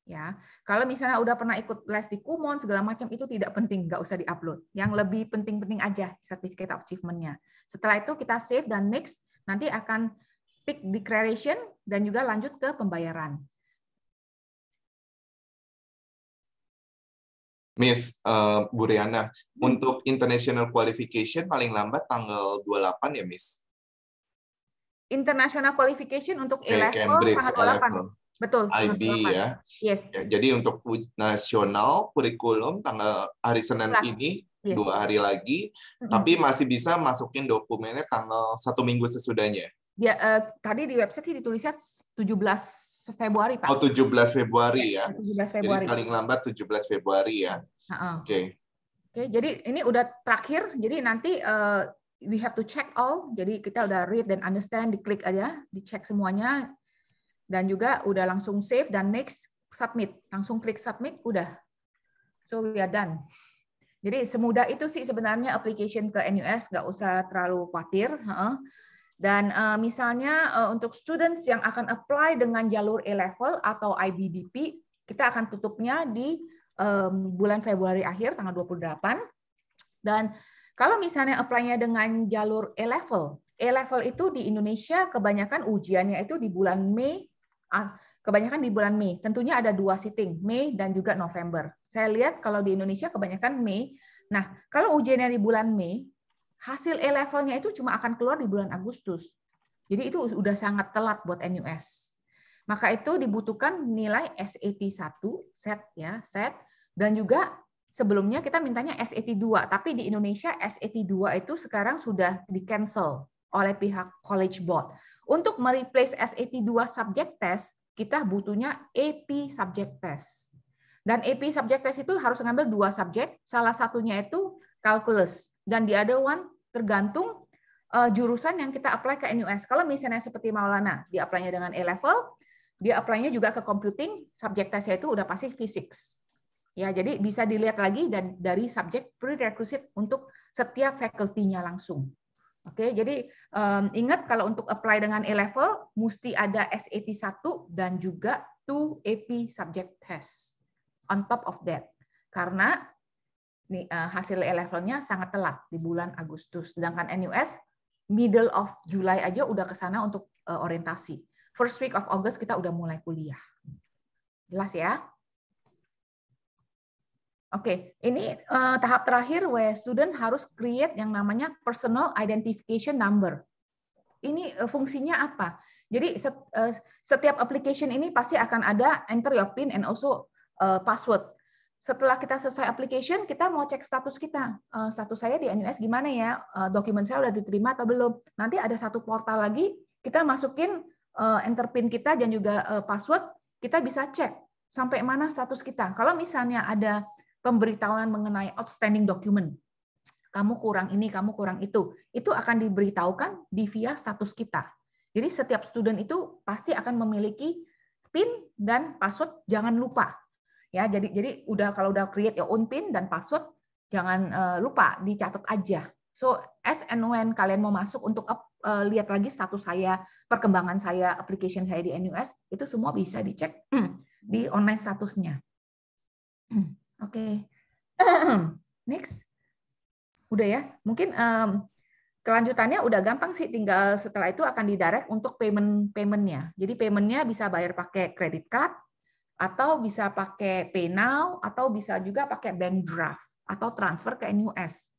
Speaker 2: Ya, kalau misalnya udah pernah ikut les di Kumon segala macam itu tidak penting, nggak usah di-upload. Yang lebih penting-penting aja certificate of achievement-nya. Setelah itu kita save dan next, nanti akan tick declaration dan juga lanjut ke pembayaran.
Speaker 3: Miss Bu Riana, untuk international qualification paling lambat tanggal 28 ya, Miss?
Speaker 2: International qualification untuk A-level
Speaker 3: Cambridge
Speaker 2: tanggal 28.
Speaker 3: A-level.
Speaker 2: Betul.
Speaker 3: IB ya.
Speaker 2: Yes.
Speaker 3: Ya. Jadi untuk nasional kurikulum tanggal hari Senin ini,
Speaker 2: yes.
Speaker 3: 2 hari lagi, tapi masih bisa masukin dokumennya tanggal 1 minggu sesudahnya.
Speaker 2: Ya, tadi di website ditulisnya 17 Februari, Pak.
Speaker 3: Oh, 17 Februari ya.
Speaker 2: 17 Februari.
Speaker 3: Jadi paling lambat 17 Februari ya. Oke.
Speaker 2: Oke, jadi ini udah terakhir. Jadi nanti we have to check all. Jadi kita udah read dan understand, diklik aja, dicek semuanya. dan juga udah langsung save dan next submit. Langsung klik submit, udah. So we are done. Jadi semudah itu sih sebenarnya application ke NUS, nggak usah terlalu khawatir. Dan misalnya untuk students yang akan apply dengan jalur A-level atau IBDP, kita akan tutupnya di bulan Februari akhir, tanggal 28. Dan kalau misalnya apply-nya dengan jalur A-level itu di Indonesia kebanyakan ujiannya itu di bulan Mei, kebanyakan di bulan Mei. Tentunya ada 2 sitting, Mei dan juga November. Saya lihat kalau di Indonesia kebanyakan Mei. Nah, kalau ujiannya di bulan Mei, hasil A-level-nya itu cuma akan keluar di bulan Agustus. Jadi itu udah sangat telat buat NUS. Maka itu dibutuhkan nilai SAT 1, set, dan juga sebelumnya kita mintanya SAT 2, tapi di Indonesia SAT 2 itu sekarang sudah di-cancel oleh pihak College Board. Untuk mereplace SAT 2 subject test, kita butuhnya AP subject test. Dan AP subject test itu harus ngambil 2 subjek, salah satunya itu calculus, dan the other one tergantung jurusan yang kita apply ke NUS. Kalau misalnya seperti Maulana, dia apply-nya dengan A-level, dia apply-nya juga ke computing, subjek testnya itu udah pasti physics. Ya, jadi bisa dilihat lagi dari subjek prerequisite untuk setiap faculty-nya langsung. Oke, jadi ingat kalau untuk apply dengan A-level mesti ada SAT 1 dan juga 2 AP subject test on top of that. Karena hasil A-level-nya sangat telat di bulan Agustus, sedangkan NUS middle of July aja udah ke sana untuk orientasi. First week of August kita udah mulai kuliah. Jelas ya? Oke, ini tahap terakhir where student harus create yang namanya personal identification number. Ini fungsinya apa? Jadi setiap application ini pasti akan ada enter your PIN and also password. Setelah kita selesai application, kita mau cek status kita. Status saya di NUS gimana ya? Dokumen saya udah diterima atau belum? Nanti ada satu portal lagi, kita masukin enter PIN kita dan juga password, kita bisa cek sampai mana status kita. Kalau misalnya ada pemberitahuan mengenai outstanding document, kamu kurang ini, kamu kurang itu akan diberitahukan di via status kita. Jadi setiap student itu pasti akan memiliki PIN dan password, jangan lupa. Ya, jadi kalau udah create your own PIN dan password, jangan lupa dicatat aja. So as and when kalian mau masuk untuk lihat lagi status saya, perkembangan saya, application saya di NUS, itu semua bisa dicek di online statusnya. Oke. Next. Udah ya. Mungkin kelanjutannya udah gampang sih, tinggal setelah itu akan didirect untuk payment-nya. Jadi payment-nya bisa bayar pakai credit card, atau bisa pakai PayNow, atau bisa juga pakai bank draft, atau transfer ke NUS.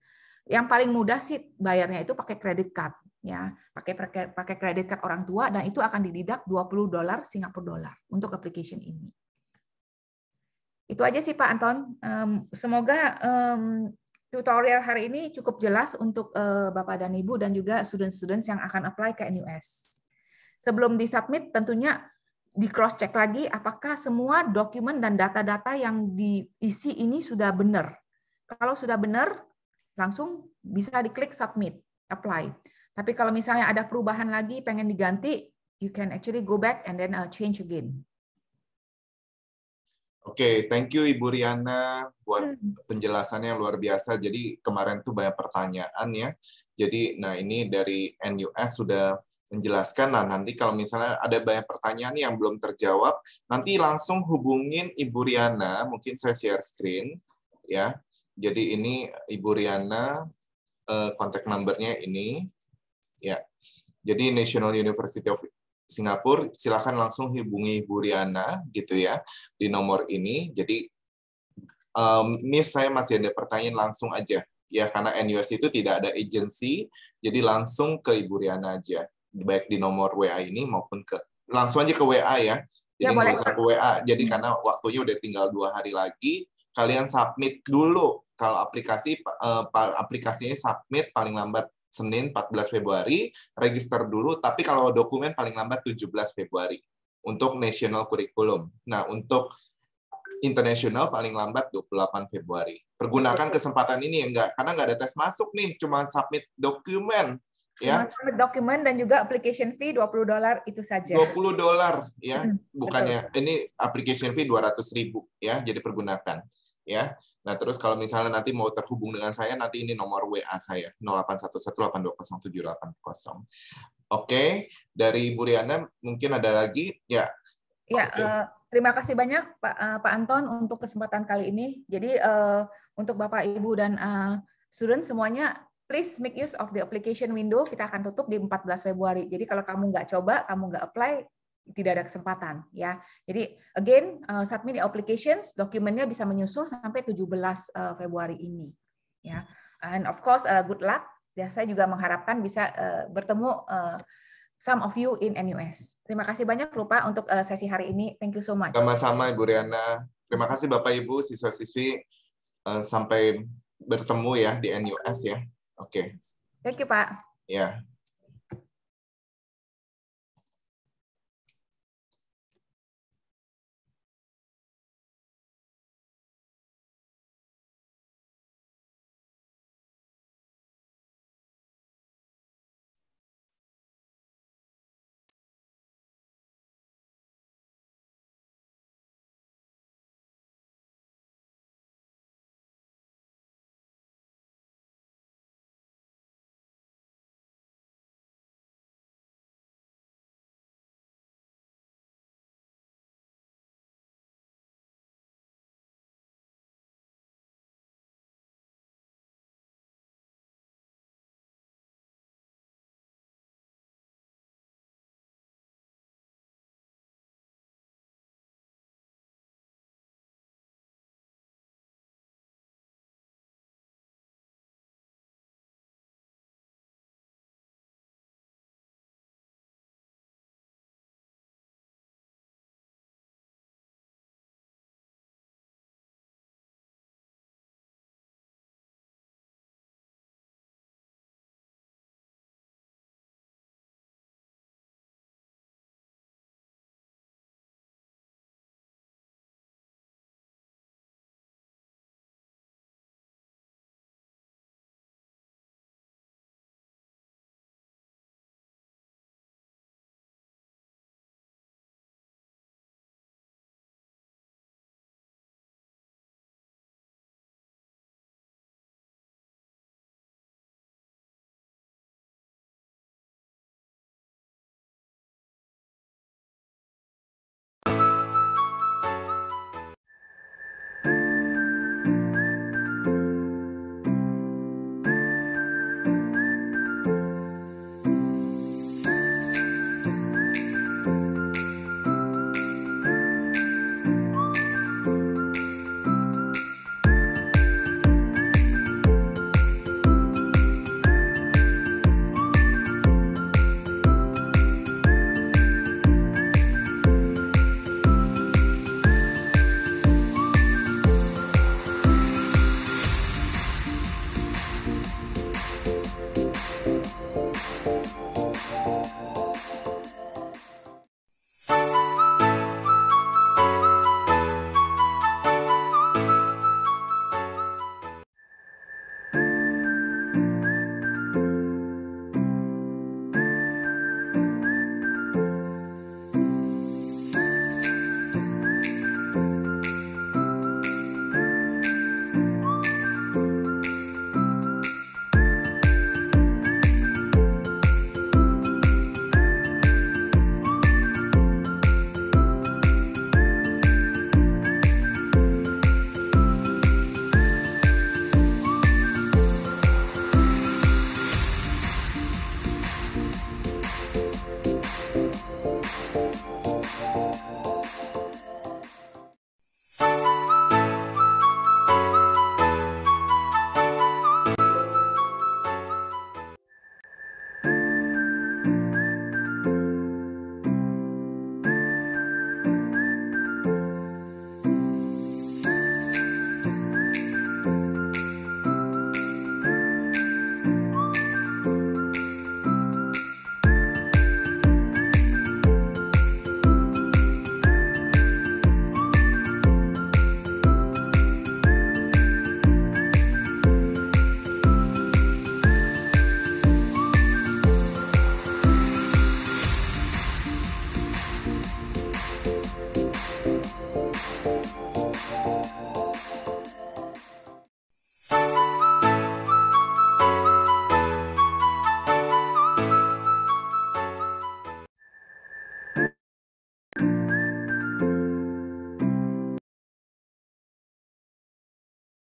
Speaker 2: Yang paling mudah sih bayarnya itu pakai credit card, ya, pakai credit card orang tua, dan itu akan dideduct $20 Singapura untuk application ini. Itu aja sih Pak Anton. Semoga tutorial hari ini cukup jelas untuk Bapak dan Ibu dan juga student-students yang akan apply ke NUS. Sebelum disubmit tentunya di cross check lagi apakah semua dokumen dan data-data yang diisi ini sudah benar. Kalau sudah benar, langsung bisa diklik submit, apply. Tapi kalau misalnya ada perubahan lagi, pengen diganti, you can actually go back and then change again.
Speaker 3: Oke, thank you Ibu Riana buat penjelasannya yang luar biasa. Jadi kemarin tuh banyak pertanyaan ya. Jadi, nah ini dari NUS sudah menjelaskan. Nah, nanti kalau misalnya ada banyak pertanyaan yang belum terjawab, nanti langsung hubungin Ibu Riana. Mungkin saya share screen ya. Jadi ini Ibu Riana, kontak numbernya ini ya. Jadi National University of Singapura, silakan langsung hubungi Bu Riana gitu ya di nomor ini. Jadi Miss, saya masih ada pertanyaan, langsung aja ya, karena NUS itu tidak ada agency, jadi langsung ke Ibu Riana aja, baik di nomor WA ini maupun langsung aja ke WA ya. Jadi nggak usah ke WA. Jadi karena waktunya udah tinggal 2 hari lagi, kalian submit dulu. Kalau aplikasinya submit paling lambat Senin 14 Februari, register dulu, tapi kalau dokumen paling lambat 17 Februari untuk national curriculum. Nah, untuk internasional paling lambat 28 Februari. Pergunakan kesempatan ini, karena nggak ada tes masuk nih, cuma submit dokumen. Ya.
Speaker 2: Dokumen dan juga application fee $20 itu saja.
Speaker 3: $20 ya, bukannya betul. Ini application fee 200.000 ya, jadi pergunakan ya. Nah, terus kalau misalnya nanti mau terhubung dengan saya, nanti ini nomor WA saya 0811820780. Oke, dari Bu Riana mungkin ada lagi ya.
Speaker 2: Ya, terima kasih banyak Pak Anton untuk kesempatan kali ini. Jadi untuk Bapak Ibu dan student semuanya, please make use of the application window. Kita akan tutup di 14 Februari. Jadi kalau kamu nggak coba, kamu nggak apply, tidak ada kesempatan ya. Jadi again, submit the applications, dokumennya bisa menyusul sampai 17 Februari ini ya. And of course good luck. Ya, saya juga mengharapkan bisa bertemu some of you in NUS. Terima kasih banyak Lupa untuk sesi hari ini. Thank you so much.
Speaker 3: Sama-sama Ibu Riana. Terima kasih Bapak Ibu siswa-siswi, sampai bertemu ya di NUS ya. Oke.
Speaker 2: Thank you, Pak.
Speaker 3: Ya.